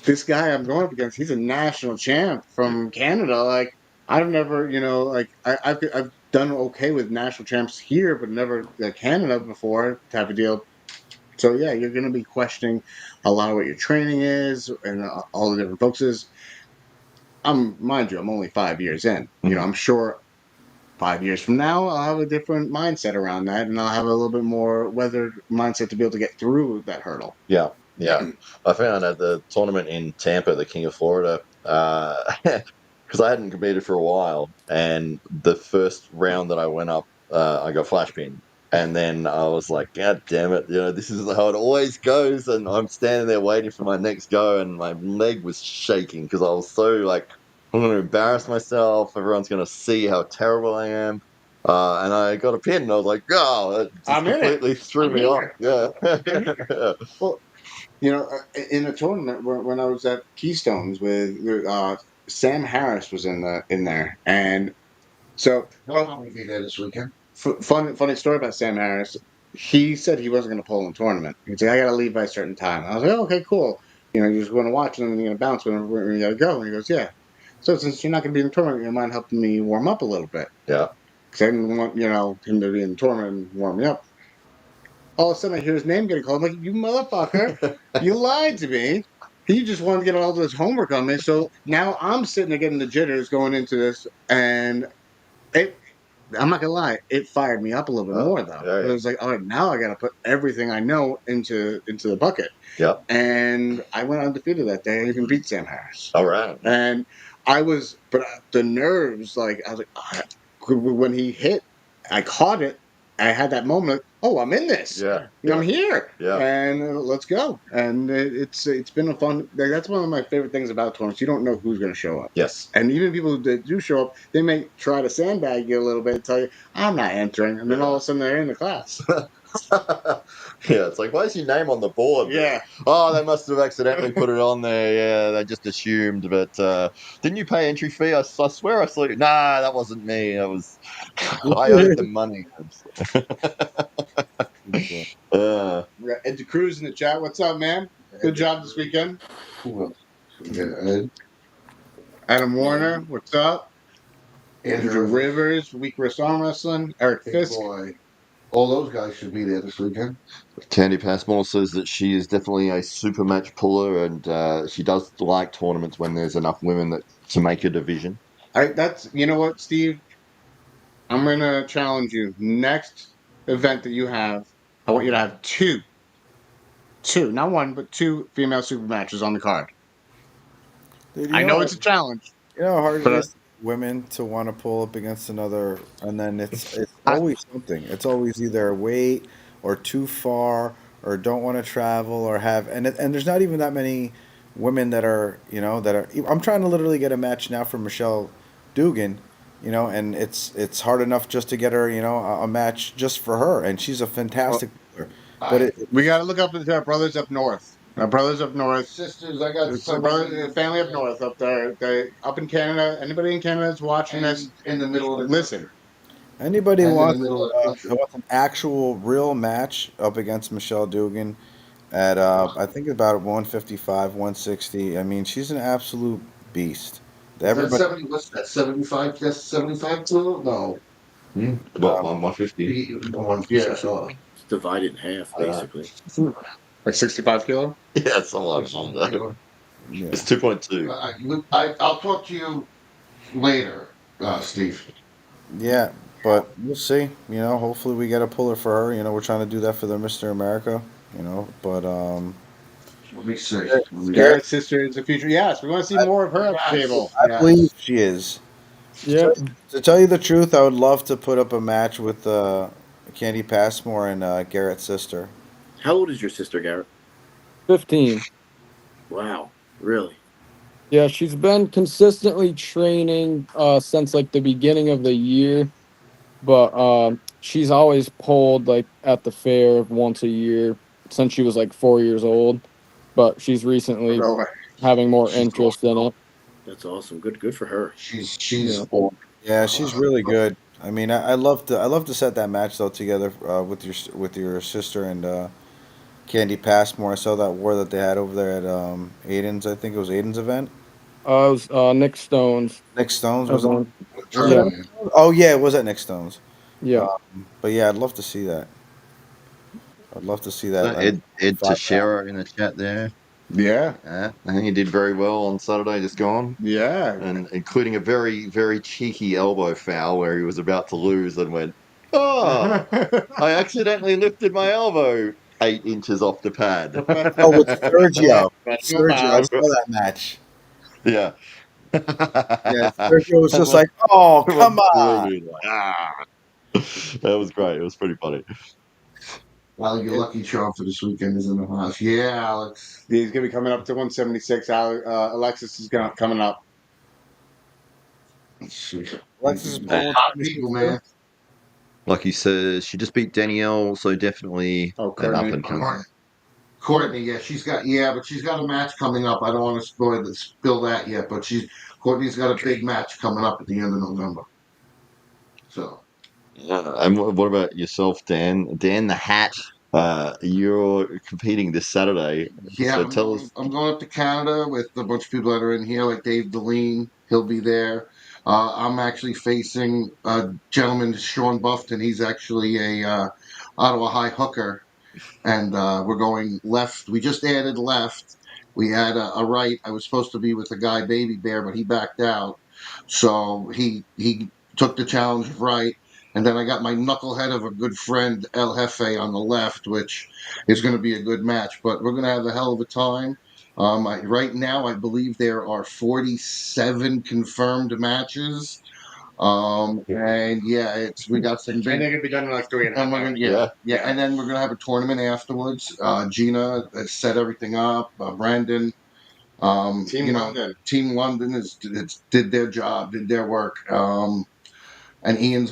this guy I'm going up against, he's a national champ from Canada. Like I've never, like I've done okay with national champs here, but never Canada before type of deal. So yeah, you're going to be questioning a lot of what your training is and all the different focuses. Mind you, I'm only 5 years in. Mhm. I'm sure 5 years from now, I'll have a different mindset around that, and I'll have a little bit more weathered mindset to be able to get through that hurdle. Yeah. I found at the tournament in Tampa, the King of Florida, because I hadn't competed for a while, and the first round that I went up, I got flash pinned. And then I was like, God damn it, this is how it always goes. And I'm standing there waiting for my next go, and my leg was shaking because I was so like, I'm going to embarrass myself. Everyone's going to see how terrible I am. And I got a pin, and I was like, oh, it just I'm in it. completely threw I'm me in off. Yeah. Well, in a tournament when I was at Keystones with Sam Harris was in there, and so I'll probably be there this weekend. funny story about Sam Harris. He said he wasn't going to pull in the tournament. He's like, I got to leave by a certain time. I was like, oh, okay, cool. You're just going to watch and then you're going to bounce when you got to go. And he goes, yeah. So since you're not going to be in the tournament, you mind helping me warm up a little bit? Yeah. Because I didn't want him to be in the tournament and warm me up. All of a sudden, I hear his name getting called. I'm like, you motherfucker, you lied to me. He just wanted to get all this homework on me. So now I'm sitting there getting the jitters going into this, and I'm not gonna lie, it fired me up a little bit more though. Yeah. It was like, all right, now I gotta put everything I know into the bucket. Yeah. And I went undefeated that day. I even beat Sam Harris. All right. And but the nerves, like I was like, when he hit, I caught it. I had that moment. Oh, I'm in this. Yeah. I'm here. Yeah. And let's go. And it's been a fun. That's one of my favorite things about tournaments. You don't know who's going to show up. Yes. And even people that do show up, they may try to sandbag you a little bit and tell you, I'm not entering. And then all of a sudden they're in the class. Yeah, it's like, why is your name on the board? Yeah. Oh, they must have accidentally put it on there. Yeah, they just assumed. But didn't you pay entry fee? I swear I saw you. Nah, that wasn't me. I owed them money. We got Ed Cruz in the chat. What's up, man? Good job this weekend. Who else? Yeah, Adam Warner, what's up? Andrew Rivers, Weak Wrist Arm Wrestling. Eric Big Fisk. boy. All those guys should be there this weekend. Candy Passmore says that she is definitely a super match puller, and she does like tournaments when there's enough women to make a division. You know what, Steve? I'm gonna challenge you. Next event that you have, I want you to have two, not one, but two female super matches on the card. Dude, I know it's a challenge. You know how hard it But, is for women to want to pull up against another, and then it's always something. It's always either weight or too far or don't want to travel or have, and there's not even that many women that are, that are. I'm trying to literally get a match now for Michelle Dugan, and it's hard enough just to get her, a match just for her, and she's a fantastic player. But we got to look up into our brothers up north. Our brothers up north. Sisters, I got It's family up north up there. They up in Canada. Anybody in Canada that's watching this in the middle of the listen. Anybody And in the wants, middle of the country. wants an actual real match up against Michelle Dugan at I think about 155, 160. I mean, she's an absolute beast. Everybody, What's that? 75? That's 75 kilo? No. Well, 150. Yeah, so It's divided in half, basically. Like 65 kilo. Yeah, something like that. yeah. It's 2.2. I'll talk to you later, Steve. Yeah, but we'll see. Hopefully we get a puller for her. We're trying to do that for the Mr. America. But Let me see. Garrett's sister is the future. Yes, we want to see more of her at the table. I Yes. believe she is. Yep. To tell you the truth, I would love to put up a match with Candy Passmore and Garrett's sister. How old is your sister, Garrett? 15. Wow, really? Yeah, she's been consistently training since like the beginning of the year, but she's always pulled like at the fair once a year since she was like 4 years old. But she's recently having more interest in it. That's awesome. Good for her. She's Yeah, she's really good. I mean, I love to set that match though together with your sister and Candy Passmore. I saw that war that they had over there at Aiden's. I think it was Aiden's event. It was Nick Stones. Nick Stones was on. Yeah. Oh yeah, it was at Nick Stones. Yeah. But yeah, I'd love to see that. I'd love to see that. Ed Teixeira in the chat there. Yeah. I think he did very well on Saturday, just gone. Yeah. And including a very, very cheeky elbow foul where he was about to lose and went, oh, I accidentally lifted my elbow 8 inches off the pad. Oh, with Sergio. Sergio, I saw that match. Yeah. Yeah, Sergio was just like, oh, come on. That was great. It was pretty funny. Well, your lucky charm for this weekend is in the house. Yeah, Alex. He's gonna be coming up to 176. Alexis is coming up. Alexis is pulling Hot people, man. Like you said, she just beat Danielle, so definitely an up and coming. Courtney, yeah, she's got a match coming up. I don't want to spill that yet, but Courtney's got a big match coming up at the end of November. So Yeah. And what about yourself, Dan? Dan the Hat. You're competing this Saturday. Yeah, So tell us. I'm going up to Canada with a bunch of people that are in here, like Dave Deline. He'll be there. I'm actually facing a gentleman, Sean Buffton. He's actually a Ottawa High hooker, and we're going left. We just added left. We had a right. I was supposed to be with the guy Baby Bear, but he backed out, so he took the challenge of right. And then I got my knucklehead of a good friend El Jefe on the left, which is going to be a good match. But we're going to have a hell of a time. Right now, I believe there are 47 confirmed matches. And yeah, we got some And big. they're gonna be done in like 3.5 And we're hours. gonna, yeah, and then we're gonna have a tournament afterwards. Gina has set everything up. Brandon, Team London. Team London did their job, did their work. And Ian's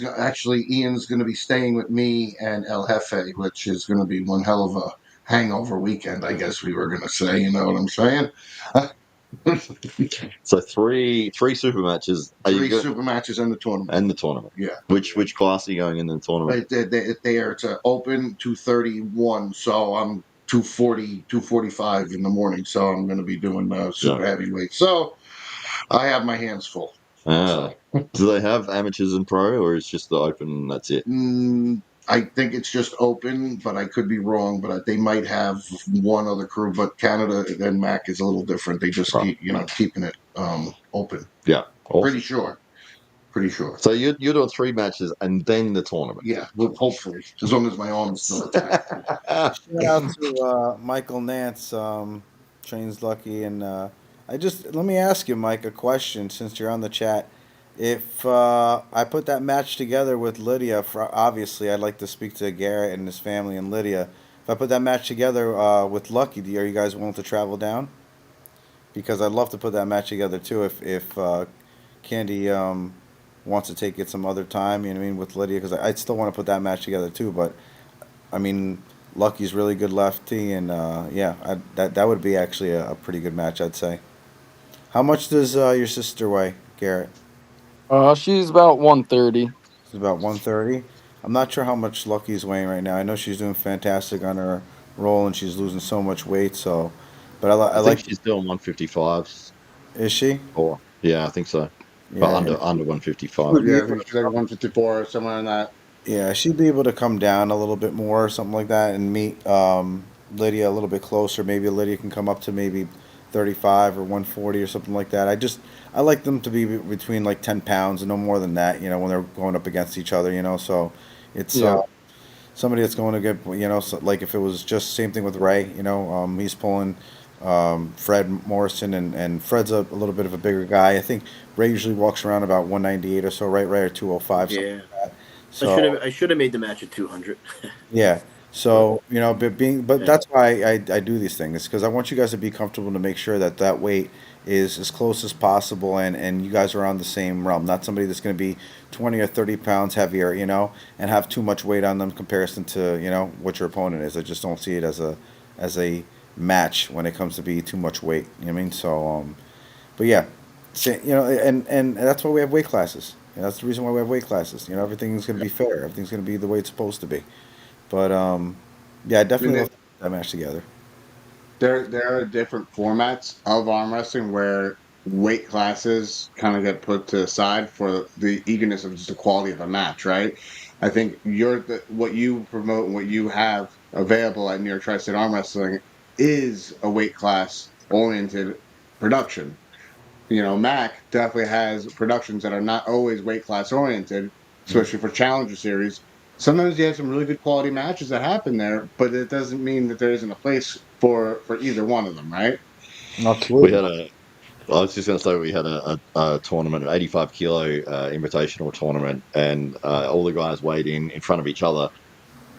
gonna be staying with me and El Jefe, which is gonna be one hell of a hangover weekend, I guess we were gonna say. You know what I'm saying? So three super matches. Are Three you good? super matches in the tournament. And the tournament. Yeah. Which class are you going in the tournament? It's an open 231, so I'm 240, 245 in the morning, so I'm going to be doing super heavyweight. So I have my hands full. Ah. Do they have amateurs and pro, or it's just the open and that's it? I think it's just open, but I could be wrong. But they might have one other crew. But Canada and MAC is a little different. They just keeping it open. Yeah. Awesome. Pretty sure. So you're doing 3 matches and then the tournament. Yeah, well, hopefully, as long as my arm's still attached. Shout out to Michael Nance, trains Lucky, and let me ask you, Mike, a question since you're on the chat. If I put that match together with Lydia, obviously I'd like to speak to Garrett and his family and Lydia. If I put that match together with Lucky, are you guys willing to travel down? Because I'd love to put that match together too. If Candy wants to take it some other time, you know what I mean, with Lydia, because I'd still want to put that match together too. But I mean, Lucky's really good lefty, and that would be actually a pretty good match, I'd say. How much does your sister weigh, Garrett? She's about 130. She's about 130. I'm not sure how much Lucky's weighing right now. I know she's doing fantastic on her roll, and she's losing so much weight. So, but I I think like. she's doing 155s. Is she? Or yeah, I think so. Yeah, But under 155. Yeah, I think she's like 154 or somewhere in that. yeah, she'd be able to come down a little bit more or something like that and meet Lydia a little bit closer. Maybe Lydia can come up to maybe 35 or 140 or something like that. I like them to be between like 10 pounds and no more than that, when they're going up against each other, so it's Yeah. somebody that's going to get, so, like if it was just same thing with Ray, he's pulling Fred Morrison, and Fred's a little bit of a bigger guy. I think Ray usually walks around about 198 or so, right? Ray, or 205, something Yeah. like that. So, I should have made the match at 200. yeah. So, but Yeah. that's why I do these things, because I want you guys to be comfortable to make sure that weight is as close as possible, and you guys are on the same realm, not somebody that's going to be 20 or 30 pounds heavier, and have too much weight on them in comparison to, what your opponent is. I just don't see it as a match when it comes to be too much weight. You know what I mean? So, but yeah, and that's why we have weight classes. That's the reason why we have weight classes. Everything's going to be fair. Everything's going to be the way it's supposed to be. But yeah, I definitely love that match together. There are different formats of arm wrestling where weight classes kind of get put to the side for the eagerness of just the quality of a match, right? I think what you promote and what you have available at New York Tri-State Arm Wrestling is a weight class oriented production. Mac definitely has productions that are not always weight class oriented, especially for Challenger Series. Sometimes you have some really good quality matches that happen there, but it doesn't mean that there isn't a place for either one of them, right? We had I was just going to say we had a tournament, an 85 kilo invitational tournament, and all the guys weighed in front of each other.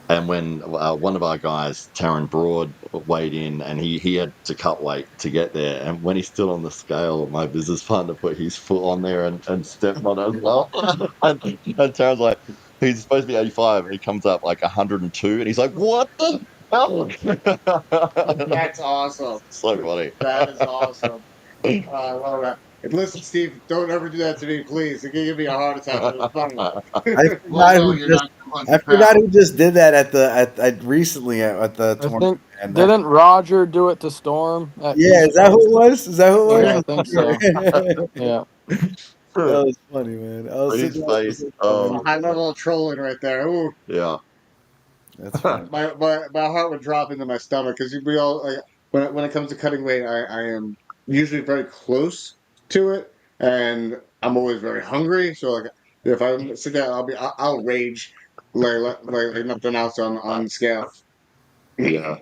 And when one of our guys, Taryn Broad, weighed in, and he had to cut weight to get there. And when he stood on the scale, my business partner put his foot on there and stepped on it as well. and Taryn's like, he's supposed to be 85, and he comes up like 102, and he's like, what the hell? That's awesome. So funny. That is awesome. I love that. Listen, Steve, don't ever do that to me, please. It can give me a heart attack. I Well, forgot no, who you're just not 200 I forgot pounds. who just did that at recently at the I tournament. think And that, didn't Roger do it to Storm at yeah, East is that who Coast? it was? Is that who it Yeah, I was? think so. that Yeah. was funny, man. I was His sitting there face. thinking, Some Oh, high level of trolling right there. Ooh, yeah. that's funny. my heart would drop into my stomach because we all like when it comes to cutting weight, I am usually very close to it, and I'm always very hungry. So like if I sit down, I'll rage like nothing else on scale. Yeah.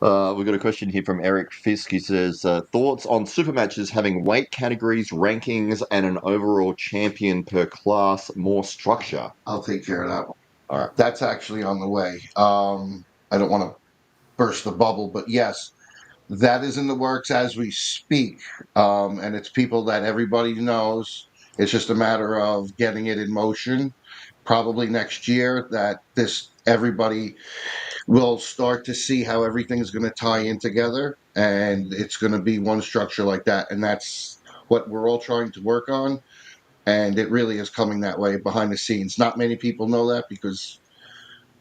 We've got a question here from Eric Fisk. He says, thoughts on super matches having weight categories, rankings, and an overall champion per class, more structure. I'll take care of that one. All right. That's actually on the way. I don't want to burst the bubble, but yes, that is in the works as we speak. And it's people that everybody knows. It's just a matter of getting it in motion. Probably next year that this everybody will start to see how everything's going to tie in together, and it's going to be one structure like that. And that's what we're all trying to work on. And it really is coming that way behind the scenes. Not many people know that because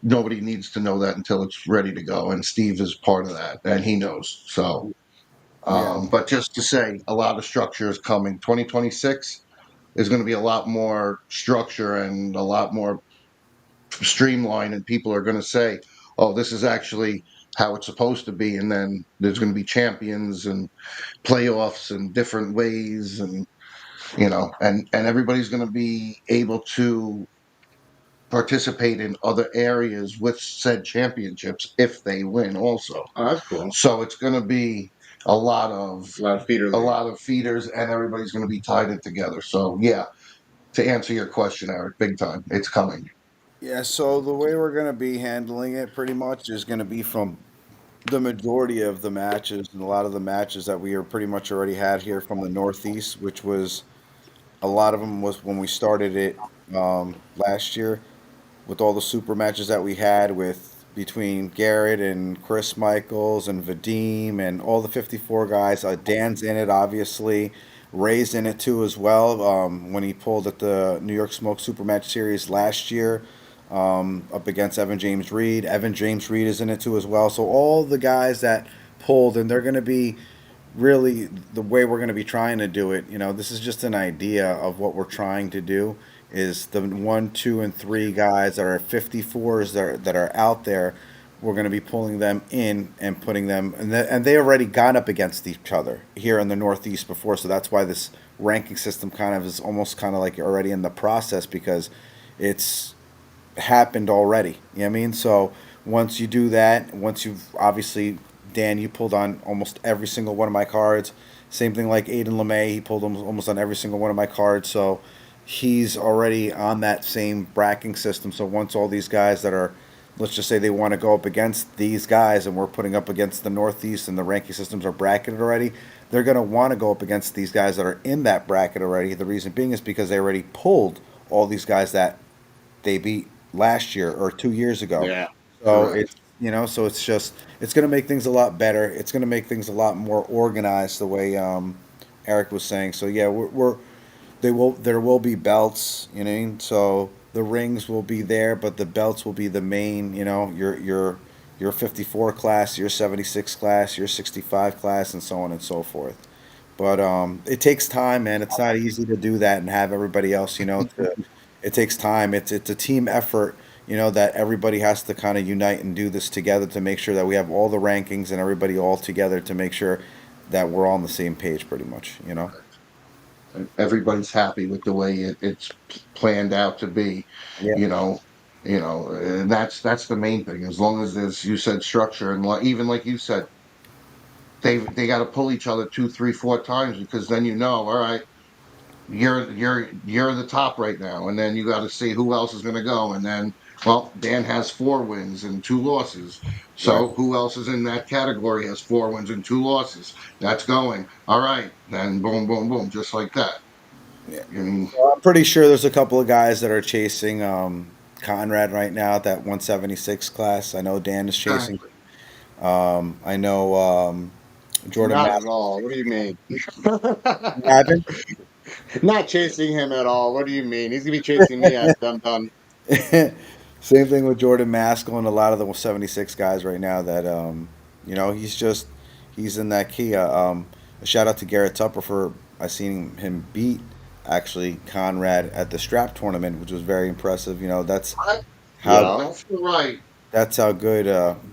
nobody needs to know that until it's ready to go. And Steve is part of that, and he knows. So, Yeah. but just to say, a lot of structure is coming. 2026 is going to be a lot more structure and a lot more streamlined, and people are going to say, "Oh, this is actually how it's supposed to be." And then there's going to be champions and playoffs and different ways, and and everybody's going to be able to participate in other areas with said championships if they win also. Oh, that's cool. So it's going to be a lot of A lot of feeder. a lot of feeders, and everybody's going to be tied in together. So yeah, to answer your question, Eric, big time, it's coming. Yeah, so the way we're going to be handling it pretty much is going to be from the majority of the matches and a lot of the matches that we are pretty much already had here from the Northeast, which was a lot of them was when we started it last year with all the super matches that we had with between Garrett and Chris Michaels and Vadim and all the 54 guys. Dan's in it, obviously. Ray's in it too as well. When he pulled at the New York Smoke Super Match Series last year, up against Evan James Reed. Evan James Reed is in it too as well. So all the guys that pulled, and they're going to be really the way we're going to be trying to do it. This is just an idea of what we're trying to do. Is the 1, 2, and 3 guys that are 54s that are out there? We're going to be pulling them in and putting them, and they already got up against each other here in the Northeast before. So that's why this ranking system kind of is almost kind of like already in the process because it's happened already. You know what I mean? So once you do that, once you've obviously, Dan, you pulled on almost every single one of my cards. Same thing like Aiden LeMay, he pulled almost on every single one of my cards. So he's already on that same bracking system. So once all these guys that are, let's just say they want to go up against these guys and we're putting up against the Northeast and the ranking systems are bracketed already, they're going to want to go up against these guys that are in that bracket already. The reason being is because they already pulled all these guys that they beat last year or 2 years ago. Yeah. So Correct. so it's just it's going to make things a lot better. It's going to make things a lot more organized the way Eric was saying. So yeah, there will be belts, so the rings will be there, but the belts will be the main, your 54 class, your 76 class, your 65 class, and so on and so forth. But it takes time, man. It's not easy to do that and have everybody else, it takes time. It's a team effort, that everybody has to kind of unite and do this together to make sure that we have all the rankings and everybody all together to make sure that we're all on the same page, pretty much. Everybody's happy with the way it's planned out to be. Yeah. You know, and that's the main thing. As long as there's, you said, structure, and even like you said, they got to pull each other 2, 3, 4 times because then all right, you're the top right now, and then you got to see who else is going to go, and then Dan has 4 wins and 2 losses, Right. so who else is in that category has 4 wins and 2 losses? That's going all right. Then boom, boom, boom, just like that. Yeah. I mean, I'm pretty sure there's a couple of guys that are chasing Conrad right now at that 176 class. I know Dan is chasing. I know Jordan Not Mask. at all. What do you mean? Imagine. Not chasing him at all. What do you mean? He's gonna be chasing me after I'm done. Same thing with Jordan Maskell and a lot of the 76 guys right now that he's in that key. A shout out to Garrett Tupper for I seen him beat actually Conrad at the strap tournament, which was very impressive. How Yeah. That's right. that's how good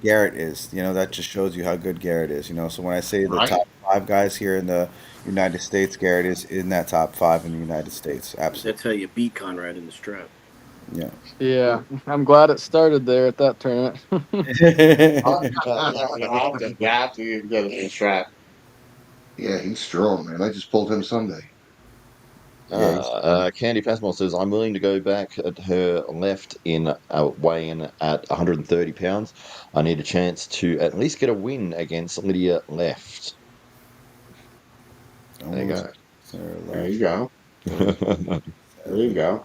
Garrett is. That just shows you how good Garrett is. So when I say the Right. top five guys here in the United States, Garrett is in that top five in the United States. Absolutely. That's how you beat Conrad in the strap. Yeah. Yeah, I'm glad it started there at that tournament. You have to get a strap. Yeah, he's strong, man. I just pulled him Sunday. Candy Passmore says, I'm willing to go back at her left in weigh-in at 130 pounds. I need a chance to at least get a win against Lydia Left. There you There you go. go. There you go.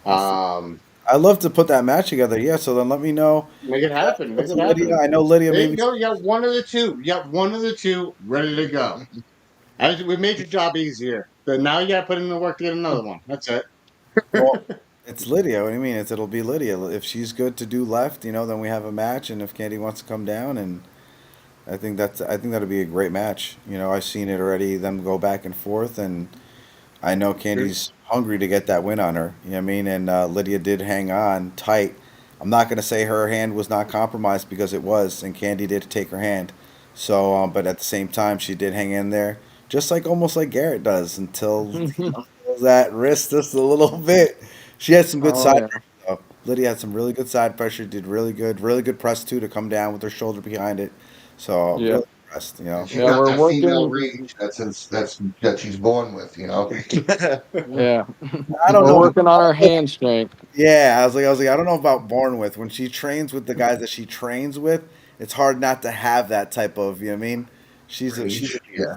I'd love to put that match together. Yeah, so then let me know. Make it happen. Make What's it Lydia? happen. I know Lydia. There Maybe you go. You got one of the two. You got one of the two ready to go. We made your job easier. But now you got to put in the work to get another one. That's it. well, it's Lydia. What do you mean? It'll be Lydia. If she's good to do left, then we have a match. And if Candy wants to come down, and I think that'll be a great match. I've seen it already. Them go back and forth, and I know Candy's hungry to get that win on her. You know what I mean? And Lydia did hang on tight. I'm not going to say her hand was not compromised because it was, and Candy did take her hand. So, but at the same time, she did hang in there, just like almost like Garrett does, until that wrist just a little bit. She had some good Oh, side yeah. pressure though. Lydia had some really good side pressure. Did really good press too to come down with her shoulder behind it. So Yeah. really impressed. And she Yeah, got we're that female working. range that she's born with, Yeah, I don't we're know. working on our hand strength. Yeah, I was like, I don't know about born with. When she trains with the guys that she trains with, it's hard not to have that type of, you know what I mean? She's a Yeah.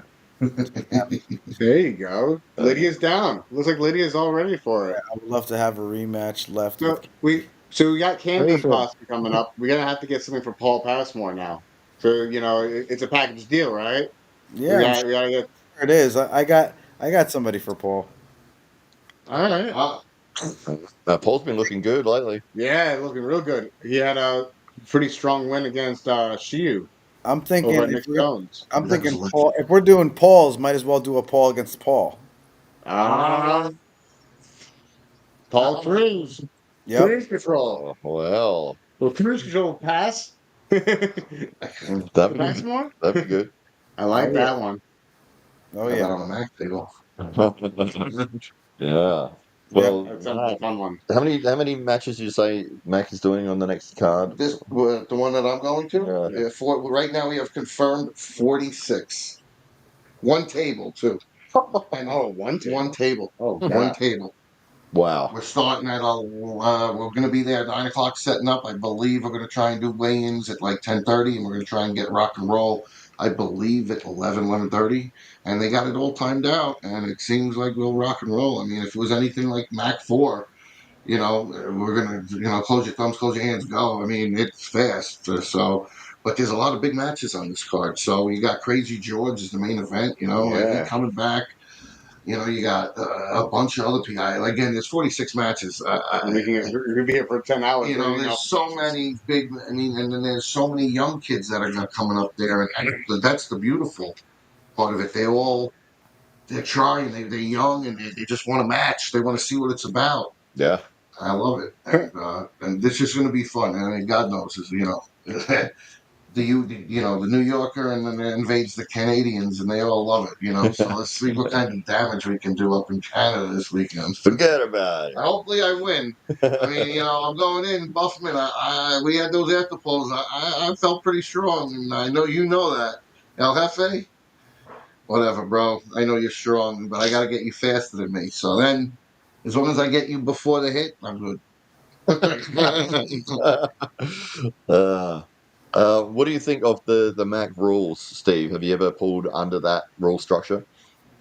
There you go. Lydia's down. Looks like Lydia's all ready for it. I would love to have a rematch left So with. we got Candy Perfect. possibly coming up. We're gonna have to get something for Paul Passmore now. So it's a package deal, right? Yeah, I'm We gotta get. sure it is. I got somebody for Paul. All right. Paul's been looking good lately. Yeah, looking real good. He had a pretty strong win against Shiu I'm over thinking at if Nick we're, Jones. I'm That was thinking legit. Paul. If we're doing Pauls, might as well do a Paul against Paul. Ah, Paul Cruz. Yep. Cruise control. Well, Will cruise control pass? that'd be, Passmore? that'd be good. I like Oh, yeah. that one. Oh Got that yeah. on the Mac table. Yeah. Well, That sounds like a fun one. how many matches do you say Mac is doing on the next card? The one that I'm going to. Yeah. Right now we have confirmed 46. One table too. And Oh, one table. one table. Oh, One God. table. Wow. We're starting at we're going to be there at 9 o'clock setting up. I believe we're going to try and do weigh-ins at like 10:30, and we're going to try and get rock and roll. I believe at 11:30, and they got it all timed out, and it seems like we'll rock and roll. I mean, if it was anything like Mac 4, we're gonna close your thumbs, close your hands, go. I mean, it's fast. But there's a lot of big matches on this card. So you got Crazy George as the main event. Yeah. He coming back. You got a bunch of other people. Again, there's 46 matches. You're gonna be here for 10 hours. There's so many big. I mean, and then there's so many young kids that are coming up there, and that's the beautiful part of it. They're trying. They're young, and they just want to match. They want to see what it's about. Yeah. I love it, and this is going to be fun. I mean, God knows, the New Yorker, and then it invades the Canadians, and they all love it. So let's see what kind of damage we can do up in Canada this weekend. Forget about it. Hopefully, I win. I mean, I'm going in Buffman. We had those after polls. I felt pretty strong, and I know you know that. El Jefe, whatever, bro. I know you're strong, but I got to get you faster than me. So then, as long as I get you before the hit, I'm good. What do you think of the Mac rules, Steve? Have you ever pulled under that rule structure?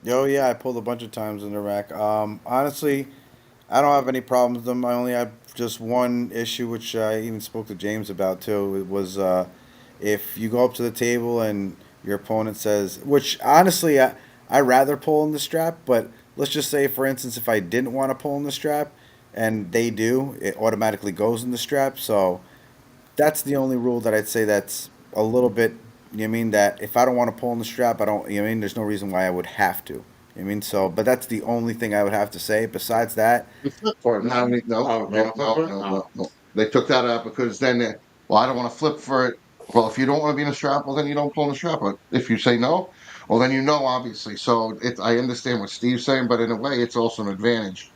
Oh yeah, I pulled a bunch of times in the rack. Honestly, I don't have any problems with them. I only have just one issue, which I even spoke to James about too. It was if you go up to the table and your opponent says, which honestly, I rather pull in the strap, but let's just say, for instance, if I didn't want to pull in the strap and they do, it automatically goes in the strap. So that's the only rule that I'd say that's a little bit, you know what I mean, that if I don't want to pull in the strap, I don't, you know what I mean, there's no reason why I would have to. You know what I mean, so, but that's the only thing I would have to say. Besides that, You flip for it. No, no, Oh, no, no, no, no. They took that out because then, well, I don't want to flip for it. Well, if you don't want to be in a strap, well, then you don't pull in the strap. But if you say no, well, then you know, obviously. So I understand what Steve's saying, but in a way, it's also an advantage,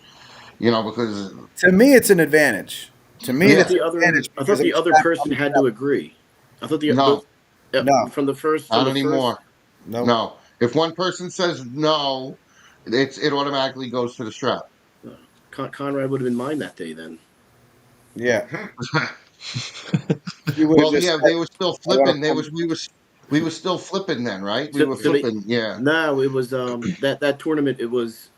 because to me, it's an advantage. To me, I yeah, thought it's an the other advantage I thought because I'm the other strapped on person the had strap. to agree. I thought the no, both No, from not the first. anymore. nope. No, if one person says no, it automatically goes to the strap. Conrad would have been mine that day then. Yeah, he would have Well, just yeah, said, they were still I want flipping. to pull. We were still flipping then, right? We So, were so they flipping. Yeah. no, it was that tournament. It was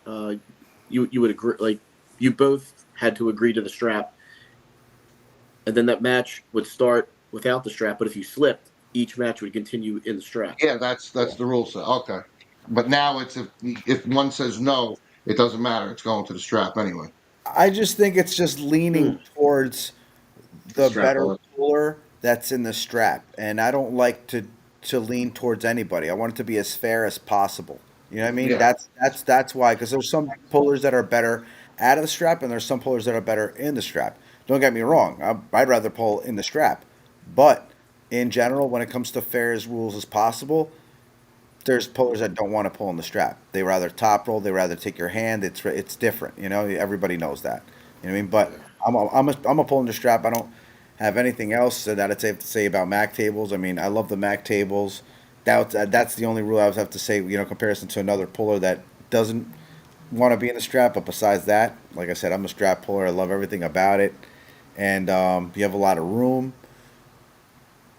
you would agree, like you both had to agree to the strap, and then that match would start without the strap. But if you slipped, each match would continue in the strap. Yeah, that's the rule set. Okay, but now it's if one says no, it doesn't matter. It's going to the strap anyway. I just think it's just Hmm. leaning towards the the strap better on. puller that's in the strap, and I don't like to lean towards anybody. I want it to be as fair as possible. You know what I mean? Yeah, That's why, because there's some pullers that are better out of the strap, and there's some pullers that are better in the strap. Don't get me wrong. I'd rather pull in the strap, but in general, when it comes to fair as rules as possible, there's pullers that don't want to pull in the strap. They rather top roll. They rather take your hand. It's different. You know, everybody knows that. You know what I mean? But I'm a pull in the strap. I don't have anything else that I'd say to say about Mac tables. I mean, I love the Mac tables. That's the only rule I would have to say. You know, comparison to another puller that doesn't want to be in the strap. But besides that, like I said, I'm a strap puller. I love everything about it, and you have a lot of room.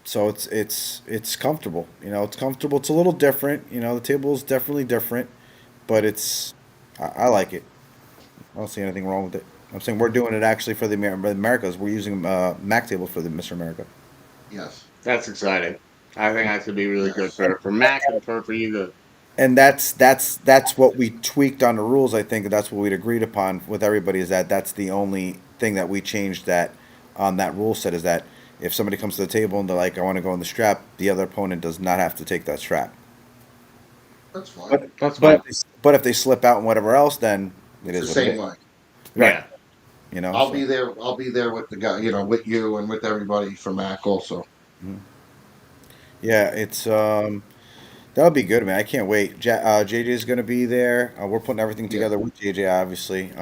So it's comfortable. You know, it's comfortable. It's a little different. You know, the table is definitely different, but I like it. I don't see anything wrong with it. I'm saying we're doing it actually for the Americas. We're using Mac tables for the Mr. America. yes, That's exciting. I think that could be really good yes. for Mac and for you to. And that's what we tweaked on the rules. I think that's what we'd agreed upon with everybody, is that that's the only thing that we changed that on that rule set, is that if somebody comes to the table and they're like, I want to go in the strap, the other opponent does not have to take that strap. That's fine. But That's but fine. but if they slip out and whatever else, then it It's is the what it same is. way. Right. Yeah. You know. I'll So. be there. I'll be there with the guy, with you and with everybody for Mac also. Mhm. Yeah, it's that'll be good, man. I can't wait. JJ's gonna be there. We're putting everything Yeah, together with JJ, obviously.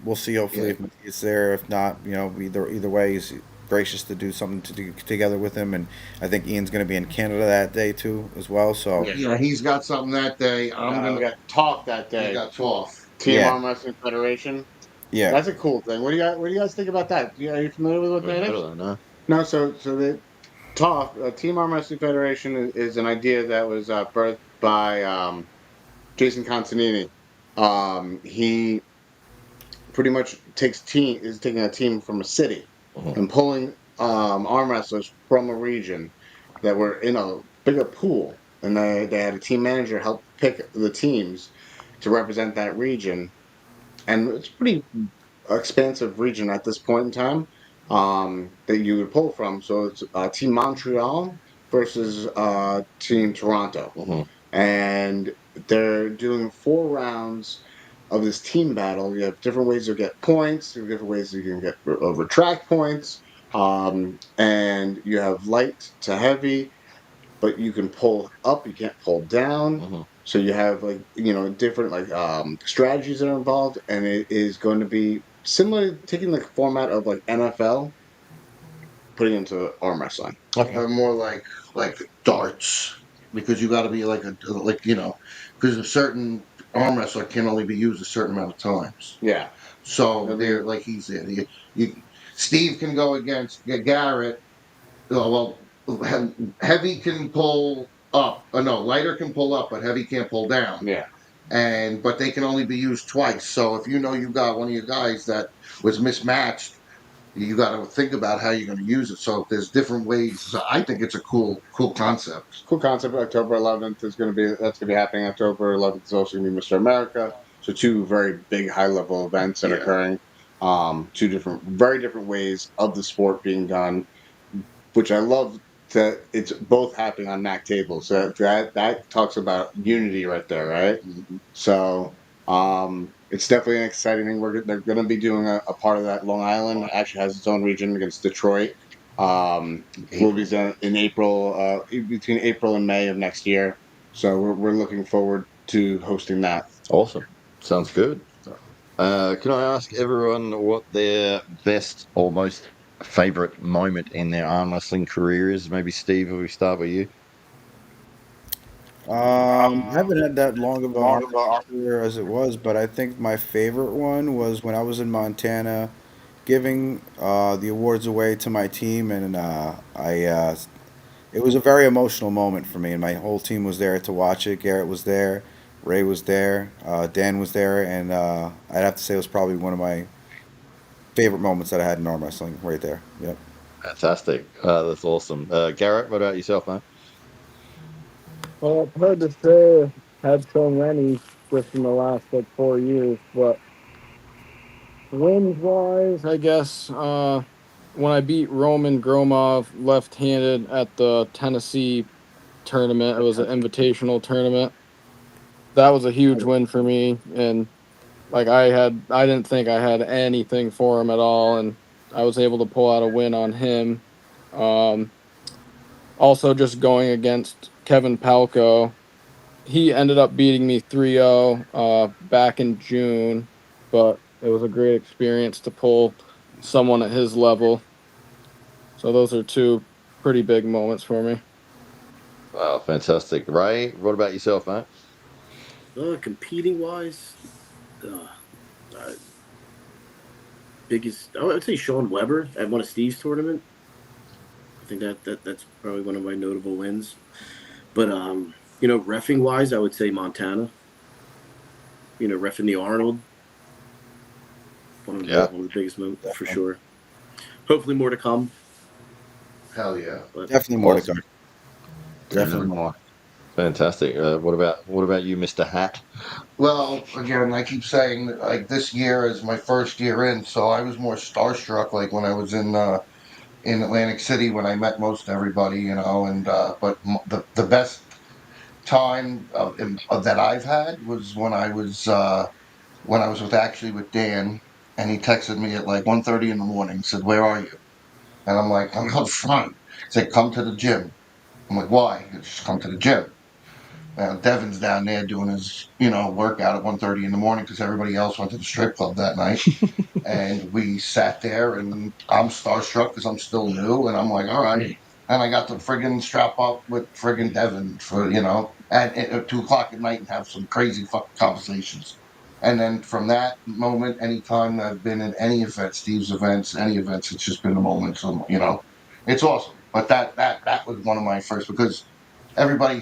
We'll see. Hopefully, yeah, if he's there. If not, you know, either way, he's gracious to do something to do together with him. And I think Ian's gonna be in Canada that day too, as well. So Yeah. yeah. He's got something that day. I'm We gonna. got talk that He day. got off. Team yeah, Arm Wrestling Federation. yeah. That's a cool thing. What do you guys think about that? Are you familiar with what I that is? don't know. No. So the talk Team Arm Wrestling Federation is an idea that was birthed by Jason Constantini. He pretty much is taking a team from a city Mhm. and pulling arm wrestlers from a region that were in a bigger pool, and they had a team manager help pick the teams to represent that region, and it's a pretty expansive region at this point in time that you would pull from. So it's Team Montreal versus Team Toronto, Mhm. and they're doing 4 rounds of this team battle. You have different ways to get points, you have different ways you can get retract points, and you have light to heavy, but you can pull up, you can't pull down. Mhm. So you have different strategies that are involved, and it is going to be similar, taking the format of like NFL, putting it into arm wrestling. Okay. More like darts because you got to be because a certain arm wrestler can only be used a certain amount of times. Yeah. So they're like he said, Steve can go against Garrett. Heavy can pull up. No, lighter can pull up, but heavy can't pull down. Yeah. But they can only be used twice. So if you got one of your guys that was mismatched, you got to think about how you're going to use it. So there's different ways. So I think it's a cool concept. Cool concept. October 11th is going to be that's going to be happening. October 11th is also going to be Mr. America. So two very big high level events that are Yeah. occurring. Two different, very different ways of the sport being done, which I love that it's both happening on MAC tables. So that talks about unity right there, right? So it's definitely an exciting thing. They're going to be doing a part of that. Long Island actually has its own region against Detroit. Will be done in April, between April and May of next year. So we're looking forward to hosting that. Awesome. Sounds good. Can I ask everyone what their best or most favorite moment in their arm wrestling career is? Maybe Steve, if we start with you. I haven't had that long of a arm career as it was, but I think my favorite one was when I was in Montana, giving the awards away to my team, and it was a very emotional moment for me, and my whole team was there to watch it. Garrett was there, Ray was there, Dan was there, and I'd have to say it was probably one of my favorite moments that I had in arm wrestling right there. Yep. Fantastic. That's awesome. Garrett, what about yourself, man? Well, it's hard to say. Had so many just in the last like 4 years, but wins wise, I guess when I beat Roman Gromov left-handed at the Tennessee tournament, it was an invitational tournament. That was a huge win for me, and like I didn't think I had anything for him at all, and I was able to pull out a win on him. Um, Also, just going against Kevin Palco, he ended up beating me 3-0 back in June, but it was a great experience to pull someone at his level. So those are two pretty big moments for me. Wow, fantastic. Ray, what about yourself, mate? Competing wise, uh, biggest I would say Sean Weber at one of Steve's tournament. I think that's probably one of my notable wins. But reffing wise, I would say Montana. Reffing the Arnold. One of the biggest moments for sure. Hopefully more to come. Hell yeah. But Definitely more to Awesome. come. Definitely more. Fantastic. What about you, Mr. Hat? Well, again, I keep saying that, like, this year is my first year in, so I was more starstruck like when I was in Atlantic City when I met most everybody, and but the best time that I've had was when I was with Dan, and he texted me at like 1:30 in the morning, said, "Where are you?" And I'm like, "I'm out front." He said, "Come to the gym." I'm like, "Why?" He said, "Just come to the gym." Devin's down there doing his, workout at 1:30 in the morning because everybody else went to the strip club that night. And we sat there, and I'm starstruck because I'm still new, and I'm like, all right. And I got to friggin' strap up with friggin' Devin for, at 2 o'clock at night and have some crazy fucking conversations. And then from that moment, anytime I've been in any event, Steve's events, any events, it's just been a moment. So, it's awesome. But that was one of my first because everybody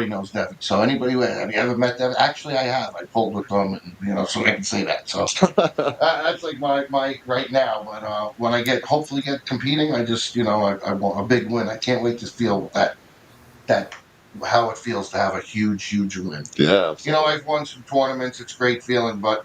knows Devin. So anybody, have you ever met Devin? Actually, I have. I pulled with them, and so I can say that. So that's like my right now. But when I hopefully get competing, I just I want a big win. I can't wait to feel that how it feels to have a huge win. Yeah. I've won some tournaments. It's a great feeling, but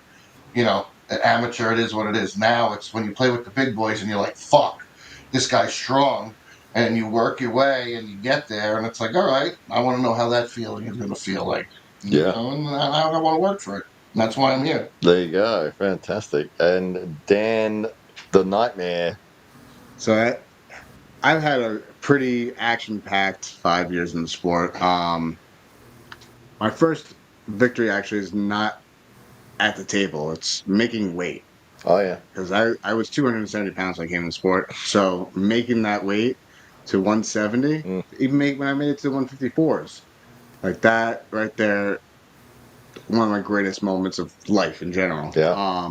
at amateur, it is what it is. Now it's when you play with the big boys and you're like, fuck, this guy's strong. And you work your way and you get there, and it's like, all right, I want to know how that feeling is going to feel like. Yeah. And I want to work for it. And that's why I'm here. There you go. Fantastic. And Dan, the Nightmare. So I've had a pretty action-packed 5 years in the sport. My first victory actually is not at the table; it's making weight. Oh yeah. Because I was 270 pounds when I came in the sport, so making that weight to 170, even when I made it to the 154s, like that right there, one of my greatest moments of life in general. Yeah.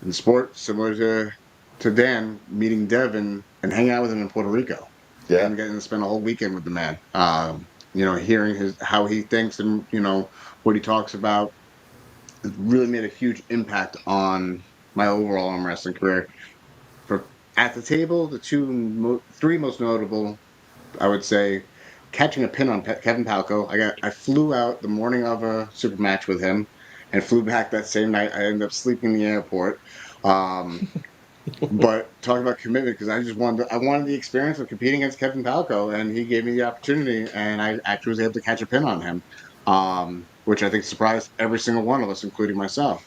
In sport, similar to Dan, meeting Devin and hanging out with him in Puerto Rico. Yeah. And getting to spend a whole weekend with the man. Hearing how he thinks and what he talks about, it really made a huge impact on my overall arm wrestling career. at the table, the three most notable, I would say, catching a pin on Kevin Palco. I flew out the morning of a super match with him, and flew back that same night. I ended up sleeping in the airport. Um, but talking about commitment, because I wanted the experience of competing against Kevin Palco, and he gave me the opportunity, and I actually was able to catch a pin on him, which I think surprised every single one of us, including myself.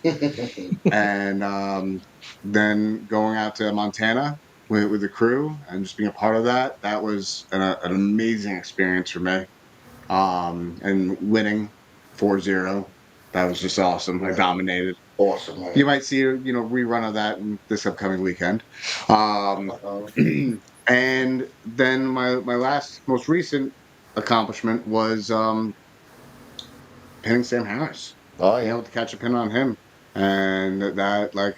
And then going out to Montana with the crew and just being a part of that was an amazing experience for me. And winning 4-0, that was just awesome. I Right. dominated. Awesome, man. You might see a rerun of that in this upcoming weekend. And then my last most recent accomplishment was pinning Sam Harris. Oh Being yeah. able to catch a pin on him, and that, like,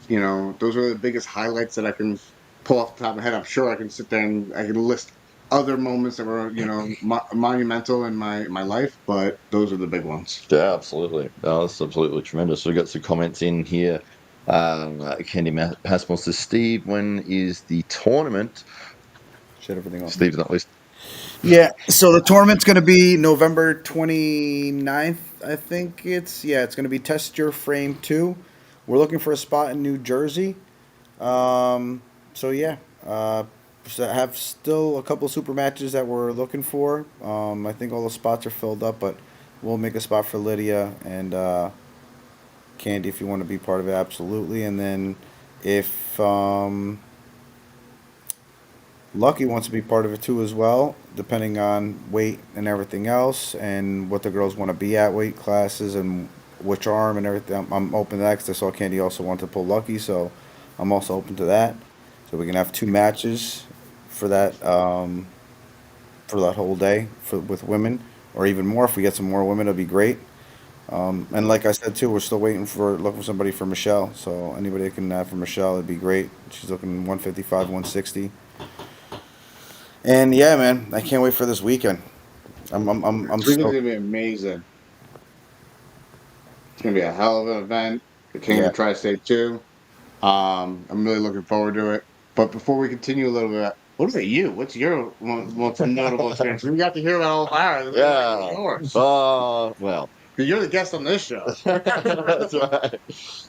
those are the biggest highlights that I can pull off the top of my head. I'm sure I can sit there and I can list other moments that were monumental in my life, but those are the big ones. Yeah, absolutely. Oh, that's absolutely tremendous. We got some comments in here. Candy Hasmel says, Steve, when is the tournament? Shut everything off. Steve's not listening. Yeah, so the tournament's going to be November 29th, I think it's going to be Test Your Frame 2. We're looking for a spot in New Jersey. So yeah, so I have still a couple super matches that we're looking for. I think all the spots are filled up, but we'll make a spot for Lydia and Candy if you want to be part of it, absolutely. And then if Lucky wants to be part of it too as well, depending on weight and everything else, and what the girls want to be at weight classes and which arm and everything. I'm open to that because I saw Candy also wanted to pull Lucky, so I'm also open to that. So we can have 2 matches for that whole day with women, or even more if we get some more women, it'd be great. And like I said too, we're still looking for somebody for Michelle. So anybody that can have for Michelle, it'd be great. She's looking 155, 160. And yeah, man, I can't wait for this weekend. I'm This weekend's stoked. gonna be amazing. It's gonna be a hell of an event. The King Yeah. of Tri-State 2. I'm really looking forward to it. But before we continue a little bit, what about you? What's your most notable experience? We got to hear about Ohio. Yeah. Yours. Oh, well. You're the guest on this show. That's right.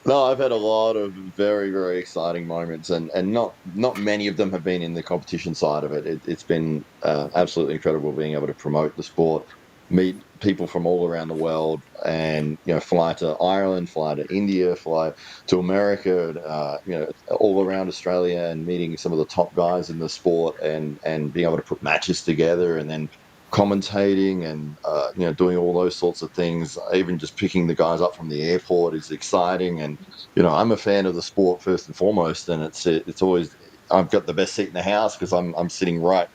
No, I've had a lot of very, very exciting moments, and not many of them have been in the competition side of it. It's been absolutely incredible being able to promote the sport, meet people from all around the world, and fly to Ireland, fly to India, fly to America, all around Australia, and meeting some of the top guys in the sport, and being able to put matches together, and then commentating and doing all those sorts of things. Even just picking the guys up from the airport is exciting, and I'm a fan of the sport first and foremost, and it's always, I've got the best seat in the house because I'm sitting right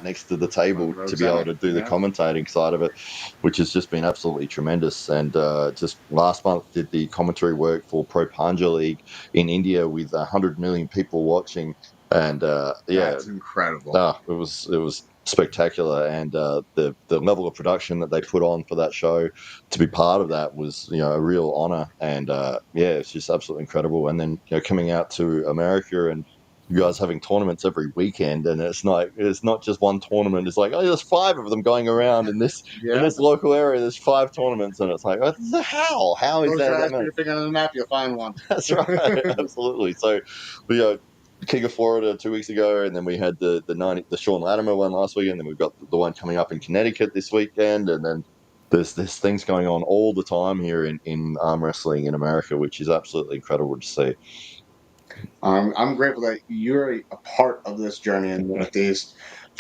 next to the table to be able to do the commentating side of it, which has just been absolutely tremendous. And just last month did the commentary work for Pro Panja League in India with 100 million people watching, and That's incredible. it was spectacular, and the level of production that they put on for that show, to be part of that was a real honor, and it's just absolutely incredible. And then coming out to America, and you guys having tournaments every weekend, and it's not just one tournament. It's like, oh, there's 5 of them going around in this local area. There's 5 tournaments, and it's like, how is Close that? your eyes, put your finger on the map, you'll find one. That's right, absolutely. So we King of Florida 2 weeks ago, and then we had the Sean Latimer one last weekend, and then we've got the one coming up in Connecticut this weekend, and then there's things going on all the time here in arm wrestling in America, which is absolutely incredible to see. I'm grateful that you're a part of this journey in the Northeast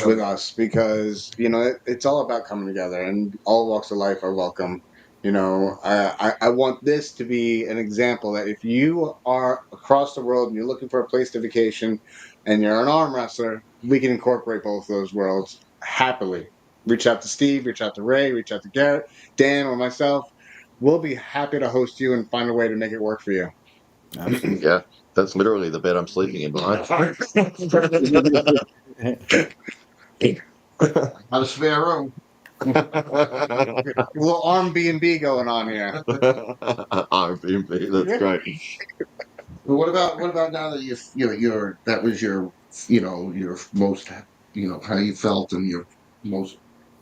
with us, because it's all about coming together, and all walks of life are welcome. I want this to be an example that if you are across the world and you're looking for a place to vacation and you're an arm wrestler, we can incorporate both those worlds happily. Reach out to Steve, reach out to Ray, reach out to Garrett, Dan, or myself. We'll be happy to host you and find a way to make it work for you. Absolutely. Yeah, that's literally the bed I'm sleeping in tonight. Not a spare room. A little arm B&B going on here. Airbnb, that's great. But what about now that you're that was your your most how you felt and your most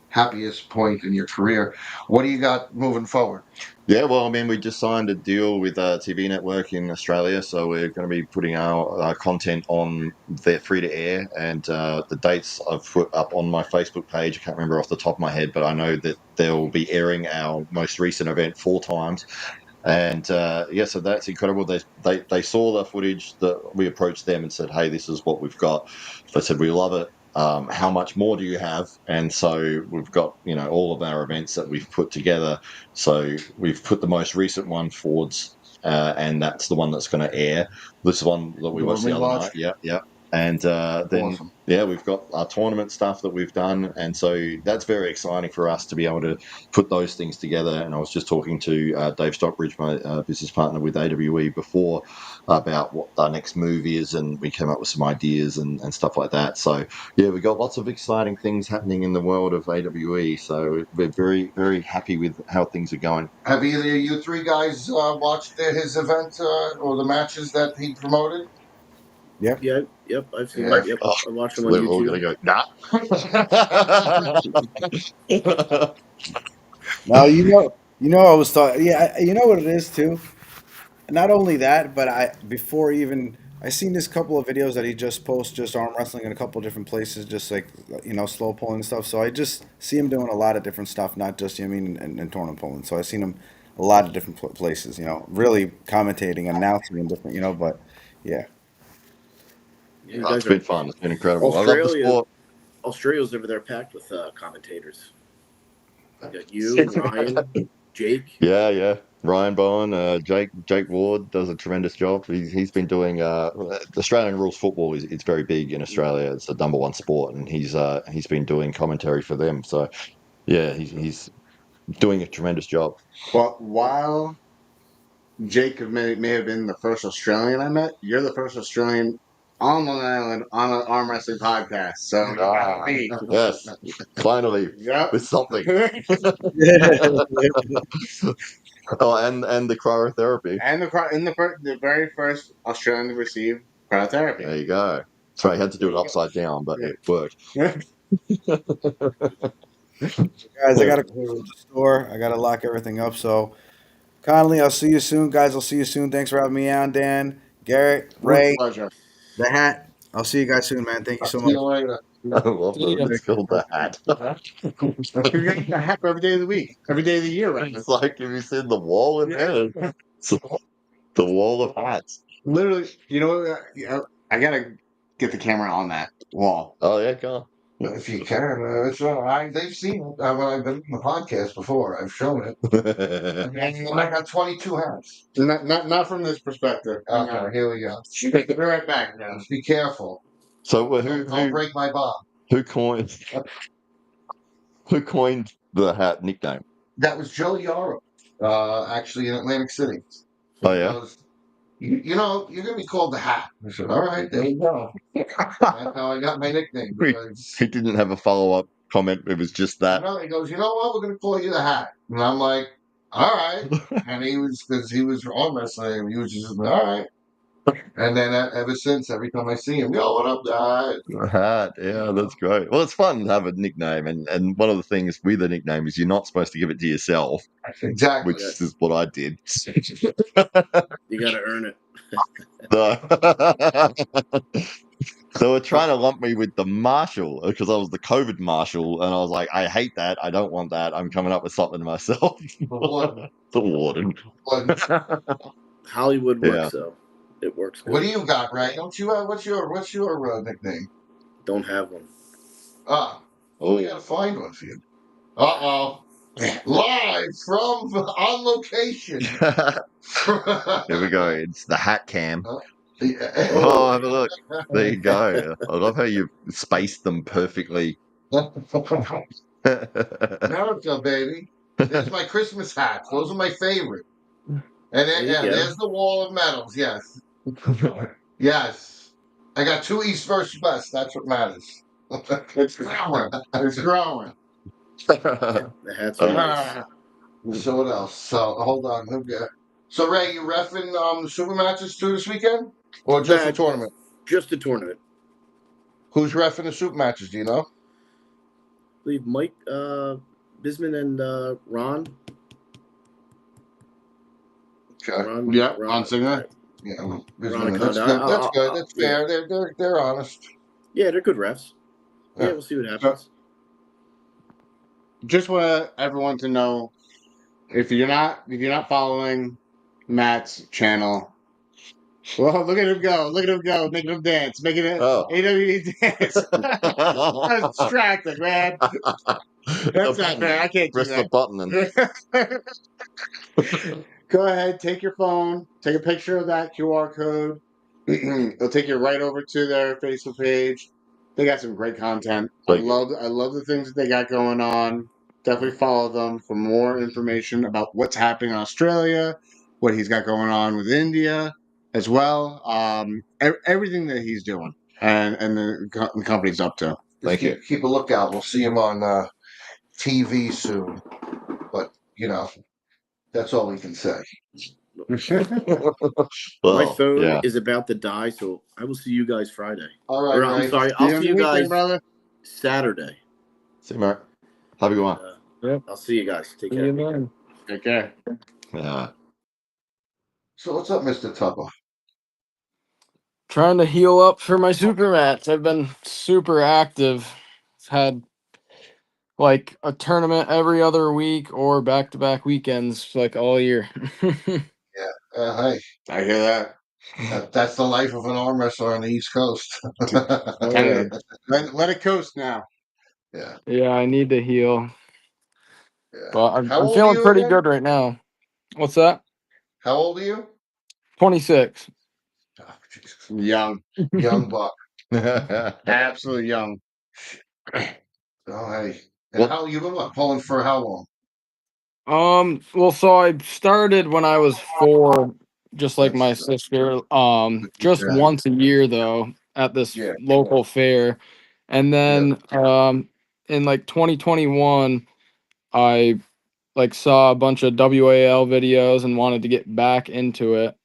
happiest point in your career. What do you got moving forward? Yeah, well, I mean, we just signed a deal with a TV network in Australia, so we're going to be putting our content on their free to air, and the dates I've put up on my Facebook page. I can't remember off the top of my head, but I know that they'll be airing our most recent event 4 times. And yeah, so that's incredible. They saw the footage that we approached them and said, "Hey, this is what we've got." They said, "We love it. How much more do you have?" And so we've got all of our events that we've put together. So we've put the most recent one forwards, and that's the one that's going to air. This one that we The watched one the we other watched? night. Yeah, yeah. And then Awesome. yeah, we've got our tournament stuff that we've done, and so that's very exciting for us to be able to put those things together. And I was just talking to Dave Stockbridge, my business partner with AWE, before about what our next move is, and we came up with some ideas and stuff like that. So yeah, we got lots of exciting things happening in the world of AWE. So we're very, very happy with how things are going. Have either of you three guys watched his event or the matches that he promoted? Yep. Yeah, yep, I've seen Yeah. it. Yep, Oh, I watched them so on we're all YouTube. going to go, nah. No, I was thought. Yeah, you know what it is too. Not only that, but before even I seen this couple of videos that he just posts, just arm wrestling in a couple of different places, just like slow pulling and stuff. So I just see him doing a lot of different stuff, not just and tournament pulling. So I seen him a lot of different places. Really commentating, announcing, and different. But yeah, Yeah, you Oh, it's guys been are fun. It's been incredible. I love the Australia. sport. Australia's over there packed with commentators. You got you, Ryan, Jake. Yeah, yeah. Ryan Bowen, Jake Ward does a tremendous job. He's been doing Australian rules football is it's very big in Australia. It's the number one sport, and he's been doing commentary for them. So yeah, he's doing a tremendous job. Well, while Jacob may have been the first Australian I met, you're the first Australian on Long Island on an arm wrestling podcast. So you got me. Yes, finally, Yep. with something. Oh, and the cryotherapy. And the very first Australian to receive cryotherapy. There you go. Sorry, I had to do it upside down, but Yeah. it worked. guys, I gotta close the store. I gotta lock everything up. So Connolly, I'll see you soon, guys. I'll see you soon. Thanks for having me on, Dan, Garrett, With Ray, pleasure. the hat. I'll see you guys soon, man. Thank you so See much. you later. I love See ya. that it's called the hat. You're getting a hat for every day of the week, every day of the year, right? It's like, have you seen the wall in there? It's the wall of hats. Literally, you know what? I gotta get the camera on that wall. Oh yeah, go If you can, they've seen it. When I've been on the podcast before, I've shown it. on. And I got 22 hats. Not from this perspective. Okay, here we go. Be right back, guys. Just be careful. So Don't break my bomb. who coined the hat nickname? That was Joe Yarrow, actually in Atlantic City. Oh yeah. Goes, you're going to be called the Hat. I said, all right, there you go. That's how I got my nickname. Because, He didn't have a follow-up comment. It was just that. he goes, you know what? We're going to call you the Hat. And I'm like, all right. And because he was arm wrestling, he was just, all right. And then ever since, every time I see him, yo, what up, Dad? Hat, yeah, that's great. Well, it's fun to have a nickname, and one of the things with a nickname is you're not supposed to give it to yourself, Exactly. which is what I did. You got to earn it. So we're trying to lump me with the marshal because I was the COVID marshal, and I was like, I hate that. I don't want that. I'm coming up with something myself. warden. The warden. Hollywood works, Yeah. though. It works good. What do you got, Ray? Don't you? What's your nickname? Don't have one. We gotta find one for you. Live from on location. Here we go. It's the hat cam. Oh, Oh, have a look. There you go. I love how you spaced them perfectly. America, baby. There's my Christmas hats. Those are my favorite. And then, There you go. there's the wall of medals. Yes. Yes. I got 2 East versus West. That's what matters. It's growing. It's growing. The hats are nice. So what else? So hold on. So Ray, you refing the super matches too this weekend, or just the That- tournament? Just the tournament. Who's refing the super matches? Do you know? I believe Mike Bisman and Ron. Okay. Ron. Yeah, Ron Singer. Yeah, Ron that's Anaconda. good. That's good. I'll- That's yeah. fair. They're honest. Yeah, they're good refs. Yeah, Yeah. we'll see what happens. Just want everyone to know, if you're not following Matt's channel, well, look at him go, making him dance, making it Oh. AWE dance. I was distracted, man. That's not fair. I can't do Press the button and that. Go ahead, take your phone, take a picture of that QR code. It'll take you right over to their Facebook page. They got some great content. I Thank you. love the things that they got going on. Definitely follow them for more information about what's happening in Australia, what he's got going on with India as well. Everything that he's doing and the company's up to. Thank you. Keep a lookout. We'll see him on TV soon. But that's all we can say. My Well, phone yeah. is about to die, so I will see you guys Friday. All right, Or, I'm Ray. sorry, See I'll you on see the you weekend, guys brother. Saturday. See you, Mark. Have a good one. Yep. I'll see you guys. Take See care. you then. Take care. Yeah. So what's up, Mr. Tupper? Trying to heal up for my super match. I've been super active. Had like a tournament every other week or back-to-back weekends like all year. Hey, I hear that. that's the life of an arm wrestler on the East Coast. Oh, yeah. Let it coast now. Yeah. Yeah, I need to heal. Yeah. But I'm How old are feeling you pretty again? good right now. What's that? How old are you? 26. Oh, Jesus. Young. Young buck. Absolutely young. Oh, hey. And What- how you been pulling for how long? Well, so I started when I was 4, just like my That's- sister. Just Yeah. once a year though, at this Yeah. local fair. And then in like 2021, I like saw a bunch of WAL videos and wanted to get back into it.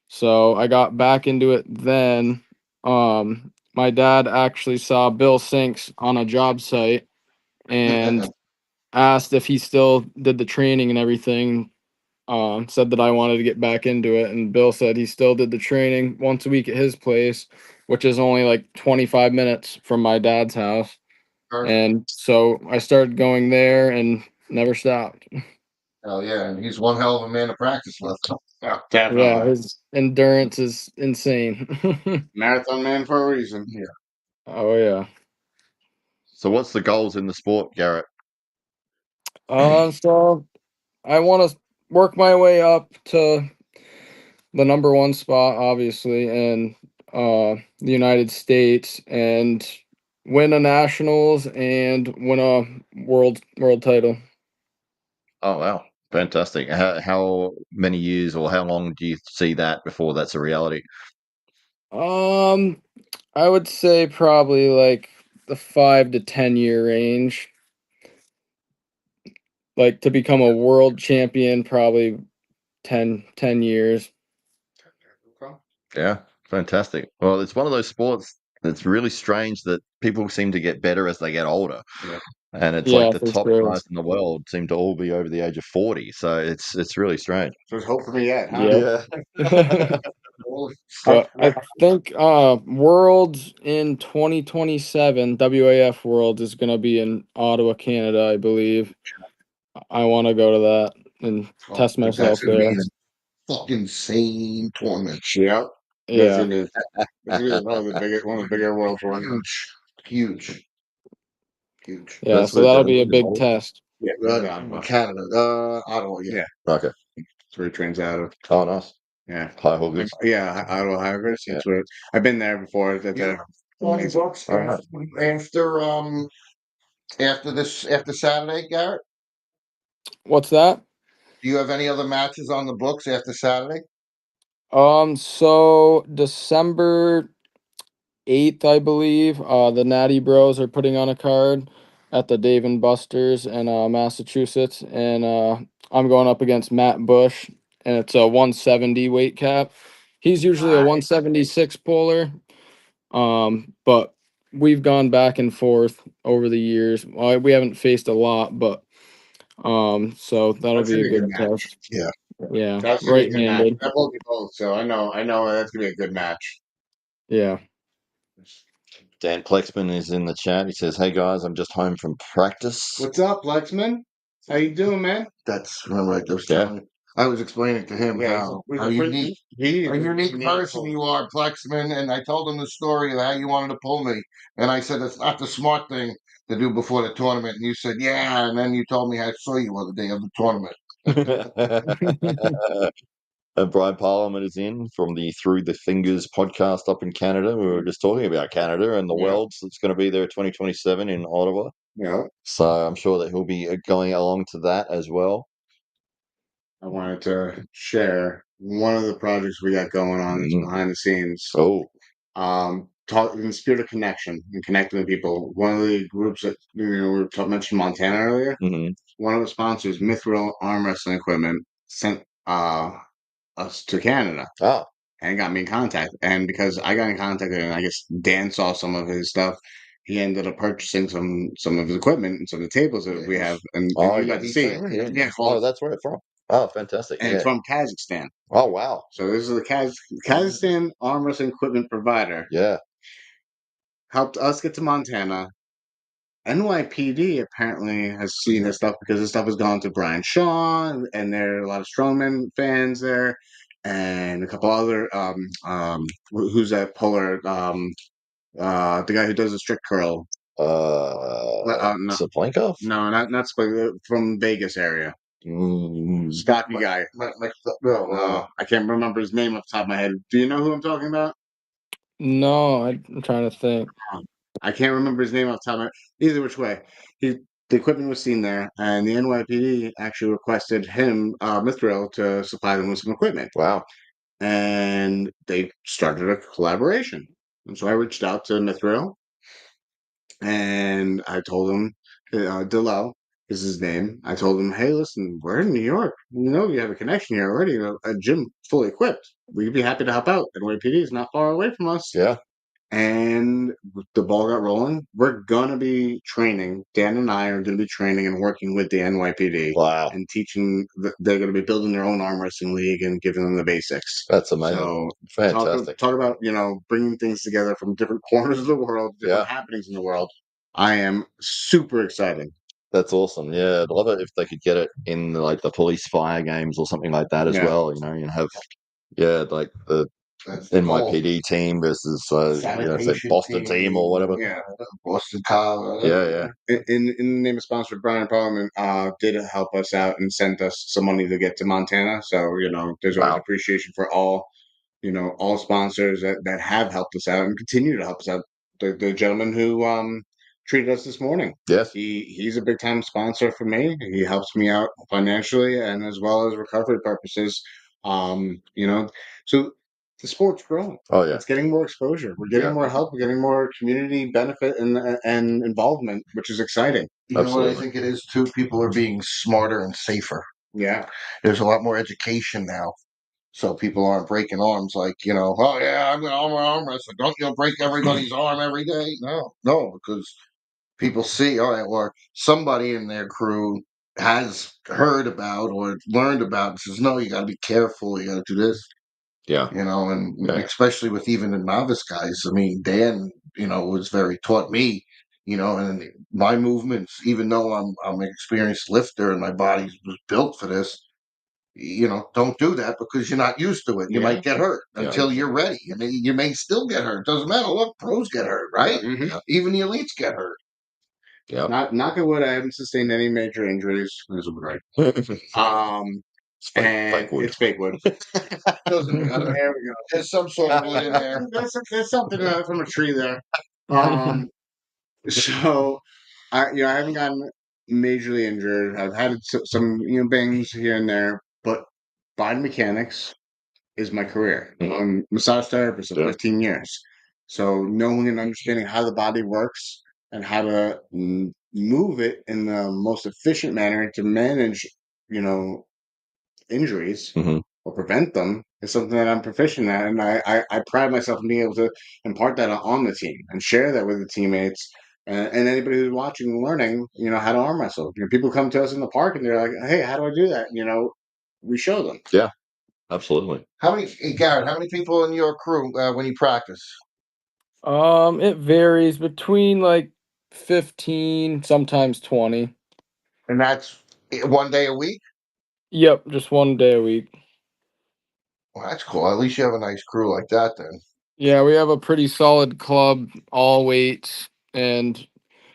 So I got back into it then. My dad actually saw Bill Sinks on a job site and asked if he still did the training and everything. Said that I wanted to get back into it, and Bill said he still did the training once a week at his place, which is only like 25 minutes from my dad's house. And so I started going there and never stopped. Hell yeah, and he's one hell of a man to practice with. Yeah, Yeah, definitely. his endurance is insane. Marathon man for a reason. Oh yeah. So, what's the goals in the sport, Garrett? So I want to work my way up to the number 1 spot, obviously, in the United States, and win a nationals and win a world title. Oh wow, fantastic! How many years or how long do you see that before that's a reality? I would say probably like the 5 to 10 year range. Like to become a world champion, probably 10 years. Yeah, fantastic. Well, it's one of those sports that's really strange that people seem to get better as they get older. Yeah. And it's Yeah, like the for top sure. guys in the world seem to all be over the age of 40. So it's really strange. There's hope for me yet, huh? Yeah. Yeah. But I think Worlds in 2027, WAF World is going to be in Ottawa, Canada, I believe. I want to go to that and test myself That's gonna be there. an fucking insane tournament. Yep. That's Yeah. gonna be one of the bigger world tournaments. Huge. Yeah, That's so what that'll the- be a big test. Yeah, Canada, Ottawa, yeah. Okay. That's where he trains out of. Oh, nice. Yeah. High Hoggers. Yeah, Ottawa Hybrid. That's where I've been there before. Yeah. $20 Alright. after Saturday, Garrett. What's that? Do you have any other matches on the books after Saturday? So December 8th, I believe, the Natty Bros are putting on a card at the Dave and Buster's in Massachusetts, and I'm going up against Matt Bush and it's a 170 weight cap. He's usually a 176 puller, but we've gone back and forth over the years. Well, we haven't faced a lot, but so that'll That's be a gonna be a good good match. test. Yeah. Yeah, That's gonna be a good match. right-handed. That will be both. So I know that's gonna be a good match. Yeah. Dan Plexman is in the chat. He says, "Hey guys, I'm just home from practice." What's up, Lexman? How you doing, man? That's remember I was Yeah. telling. I was explaining to him how unique a unique person you are, Plexman, and I told him the story of how you wanted to pull me, and I said it's not the smart thing to do before the tournament, and you said yeah, and then you told me I saw you on the day of the tournament. And Brian Parliament is in from the Through the Fingers podcast up in Canada. We were just talking about Canada and the Yeah. Worlds that's going to be there 2027 in Ottawa. Yeah. So I'm sure that he'll be going along to that as well. I wanted to share one of the projects we got going on Mhm. behind the scenes. Oh, Talk in the spirit of connection and connecting with people. One of the groups that mentioned Montana earlier. mhm. One of the sponsors, Mithril Arm Wrestling Equipment, sent us to Canada Ah, and got me in contact. And because I got in contact and I guess Dan saw some of his stuff, he ended up purchasing some of his equipment and some of the tables that we have. And oh, you yeah, got to see it. Yeah, oh, that's where it's from. Oh, fantastic. and Yeah. it's from Kazakhstan. Oh, wow. So this is the Kazakhstan arm wrestling equipment provider. Yeah. Helped us get to Montana. NYPD apparently has seen his stuff because his stuff has gone to Brian Shaw, and there are a lot of strongman fans there, and a couple other who's that puller the guy who does the strict curl. No, Saplenko? no, not from Vegas area. Mm, Stocky guy. I can't remember his name off the top of my head. Do you know who I'm talking about? No, I'm trying to think. I can't remember his name off the top of my head. Either which way, the equipment was seen there, and the NYPD actually requested him, Mithril, to supply them with some equipment, wow. and they started a collaboration. And so I reached out to Mithril, and I told him, Delo is his name. I told him, hey, listen, we're in New York. You know, you have a connection here already, a gym fully equipped. We'd be happy to help out. NYPD is not far away from us. Yeah. And the ball got rolling. We're gonna be training. Dan and I are gonna be training and working with the NYPD Wow. and teaching. They're gonna be building their own arm wrestling league and giving them the basics. That's amazing. So Fantastic. talk about bringing things together from different corners of the world, different happenings in the world. I am super excited. That's awesome. Yeah, I'd love it if they could get it in like the police fire games or something like that as Yeah. well. And have like the That's the goal. NYPD team versus say Sanitation Boston team or whatever. Yeah. Boston College. Yeah. In the name of sponsor, Brian Parliament did help us out and sent us some money to get to Montana. So there's always Wow. appreciation for all all sponsors that have helped us out and continue to help us out. The gentleman who treated us this morning, Yes. he's a big time sponsor for me. He helps me out financially and as well as recovery purposes. So the sport's growing. Oh yeah. It's getting more exposure. We're getting more help. We're getting more community benefit and involvement, which is exciting. You know what I think it is too? People are being smarter and safer. Yeah. There's a lot more education now. So people aren't breaking arms like, oh yeah, I'm an arm wrestler. Don't break everybody's arm every day? No, because people see, all right, or somebody in their crew has heard about or learned about and says, no, you got to be careful. You got to do this. Yeah. And especially with even the novice guys. I mean, Dan, was taught me, and my movements, even though I'm an experienced lifter and my body was built for this, don't do that because you're not used to it. You might get hurt until you're ready. And you may still get hurt. Doesn't matter. Look, pros get hurt, right? Mhm. Even the elites get hurt. Yeah. Knock on wood, I haven't sustained any major injuries. This will be right. It's fake wood. Doesn't matter. There we go. There's some sort of wood in there. There's something from a tree there. So I haven't gotten majorly injured. I've had some bangs here and there, but biomechanics is my career. I'm a massage therapist for 15 years. So knowing and understanding how the body works and how to move it in the most efficient manner to manage, injuries or prevent them is something that I'm proficient at, and I pride myself in being able to impart that on the team and share that with the teammates and anybody who's watching and learning, how to arm wrestle. People come to us in the park and they're like, "Hey, how do I do that?" We show them. Yeah, absolutely. Hey, Garrett, how many people in your crew when you practice? It varies between like 15, sometimes 20. And that's 1 day a week? Yep, just 1 day a week. Well, that's cool. At least you have a nice crew like that then. Yeah, we have a pretty solid club, all weights, and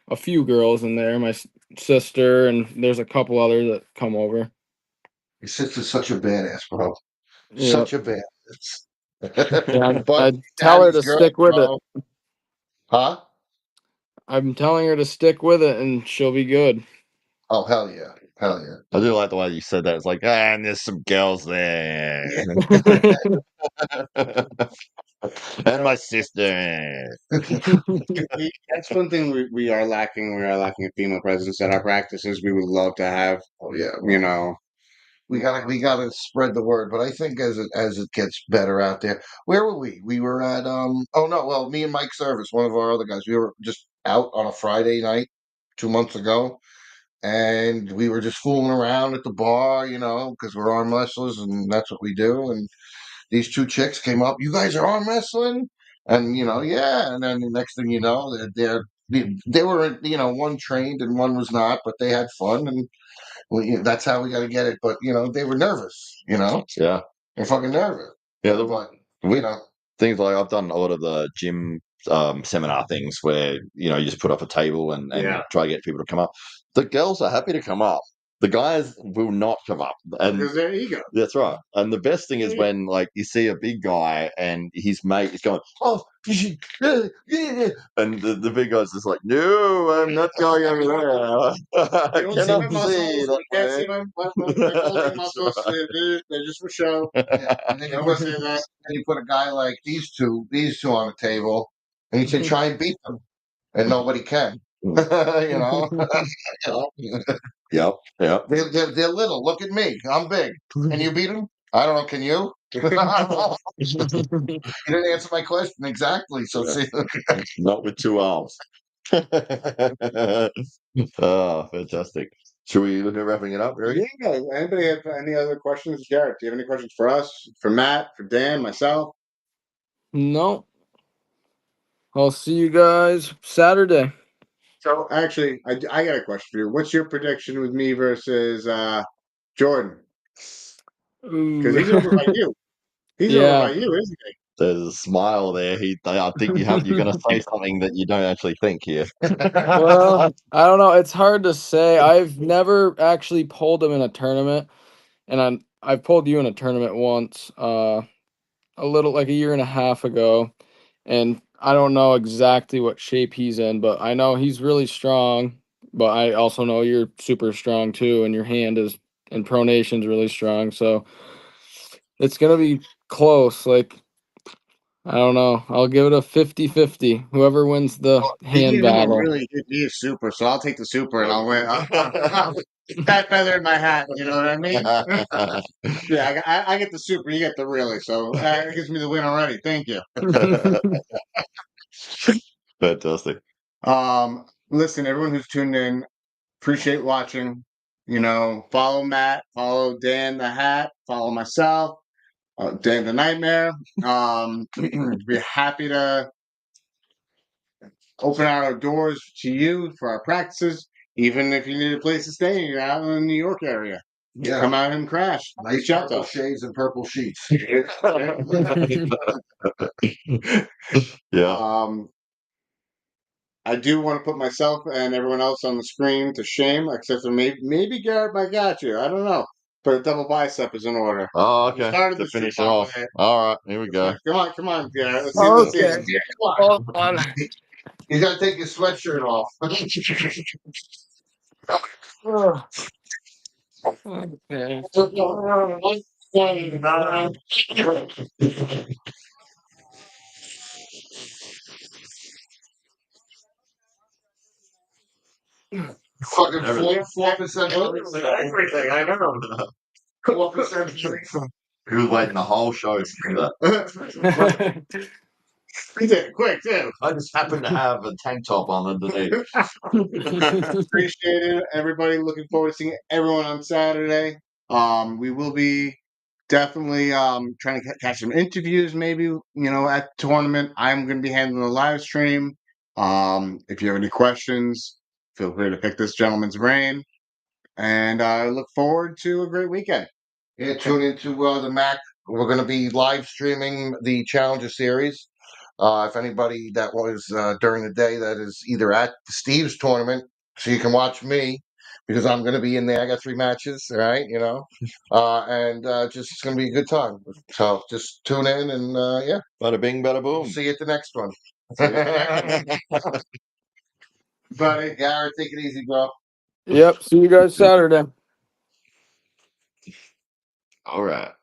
a few girls in there. My sister, and there's a couple others that come over. Your sister's such a badass, bro. Yeah, Such a badass. yeah. But I tell her daddy's to girl, stick with it. bro. Huh? I'm telling her to stick with it, and she'll be good. Oh, hell yeah. Hell yeah. I do like the way you said that. It's like, and there's some girls there. And my sister. That's one thing we are lacking. We are lacking a female presence at our practices. We would love to have. Oh yeah. We gotta spread the word, but I think as it gets better out there. Where were we? We were at oh no, well, me and Mike Service, one of our other guys, we were just out on a Friday night 2 months ago, and we were just fooling around at the bar, because we're arm wrestlers and that's what we do. And these two chicks came up, "You guys are arm wrestling?" And yeah, and then the next thing you know, they were one trained and one was not, but they had fun, and that's how we got to get it. But they were nervous. Yeah. They're fucking nervous. Yeah. But We things like I've done a lot of the gym seminar things where you just put up a table and Yeah. try to get people to come up. The girls are happy to come up. The guys will not come up, and Because their ego. that's right. And the best thing is when you see a big guy and his mate is going, "Oh, you should," and the big guy's just like, "No, I'm not going over there. I You don't see my cannot muscles. see You that can't way." see my bulging muscles. They're just for show. yeah, and then I don't want to say that. you put a guy like these two on the table, and you say, "Try and beat them," and nobody can. Yep. Yep. They're little. Look at me. I'm big. Can you beat them? I don't know. Can you? You didn't answer my question exactly. So Yeah. see, Not with 2 arms. Oh, fantastic. Should we look at wrapping it up, Eric? Yeah. Anybody have any other questions, Jared? Do you have any questions for us, for Matt, for Dan, myself? No. I'll see you guys Saturday. So actually, I got a question for you. What's your prediction with me versus Jordan? Because he's over by you. He's over Yeah. by you, isn't he? There's a smile there. I think you're going to say something that you don't actually think here. Well, I don't know. It's hard to say. I've never actually pulled him in a tournament, and I've pulled you in a tournament once, a little like a year and a half ago, and I don't know exactly what shape he's in, but I know he's really strong. But I also know you're super strong too, and your hand is in pronation's really strong. So it's gonna be close. Like I don't know. I'll give it a 50-50. Whoever wins the He hand gave him a battle. really good he is super, so I'll take the super and I'll win. That feather in my hat, you know what I mean? Yeah, I get the super, you get the really, so that gives me the win already. Thank you. Fantastic. Listen, everyone who's tuned in, appreciate watching. Follow Matt, follow Dan the Hat, follow myself, Dan the Nightmare. Be happy to open our doors to you for our practices. Even if you need a place to stay, you're out in the New York area. yeah, Come out and crash. nice Reach out to purple us. shades and purple sheets. Yeah. I do want to put myself and everyone else on the screen to shame, except for maybe Garrett might got you. I don't know. But a double bicep is in order. Oh, We okay. started To the finish it street off. with it. All right. Here we go. Come on, Garrett. Let's see. Okay. Yeah, come on. You gotta take your sweatshirt off. Okay. Fucking 4% Everything, I know. 4% He was waiting the whole show to do that. He did it quick too. I just happened to have a tank top on underneath. Appreciate it, everybody. Looking forward to seeing everyone on Saturday. We will be definitely trying to catch some interviews, maybe at the tournament. I'm going to be handling the live stream. If you have any questions, feel free to pick this gentleman's brain. And I look forward to a great weekend. Yeah, tune into the Mac. We're going to be live streaming the Challenger Series. If anybody that was during the day that is either at Steve's tournament, so you can watch me because I'm going to be in there. I got 3 matches, right? And just it's going to be a good time. So just tune in and yeah, Bada bing, bada we'll boom. see you at the next one. Buddy, Garrett, take it easy, bro. Yep. See you guys Saturday. All right.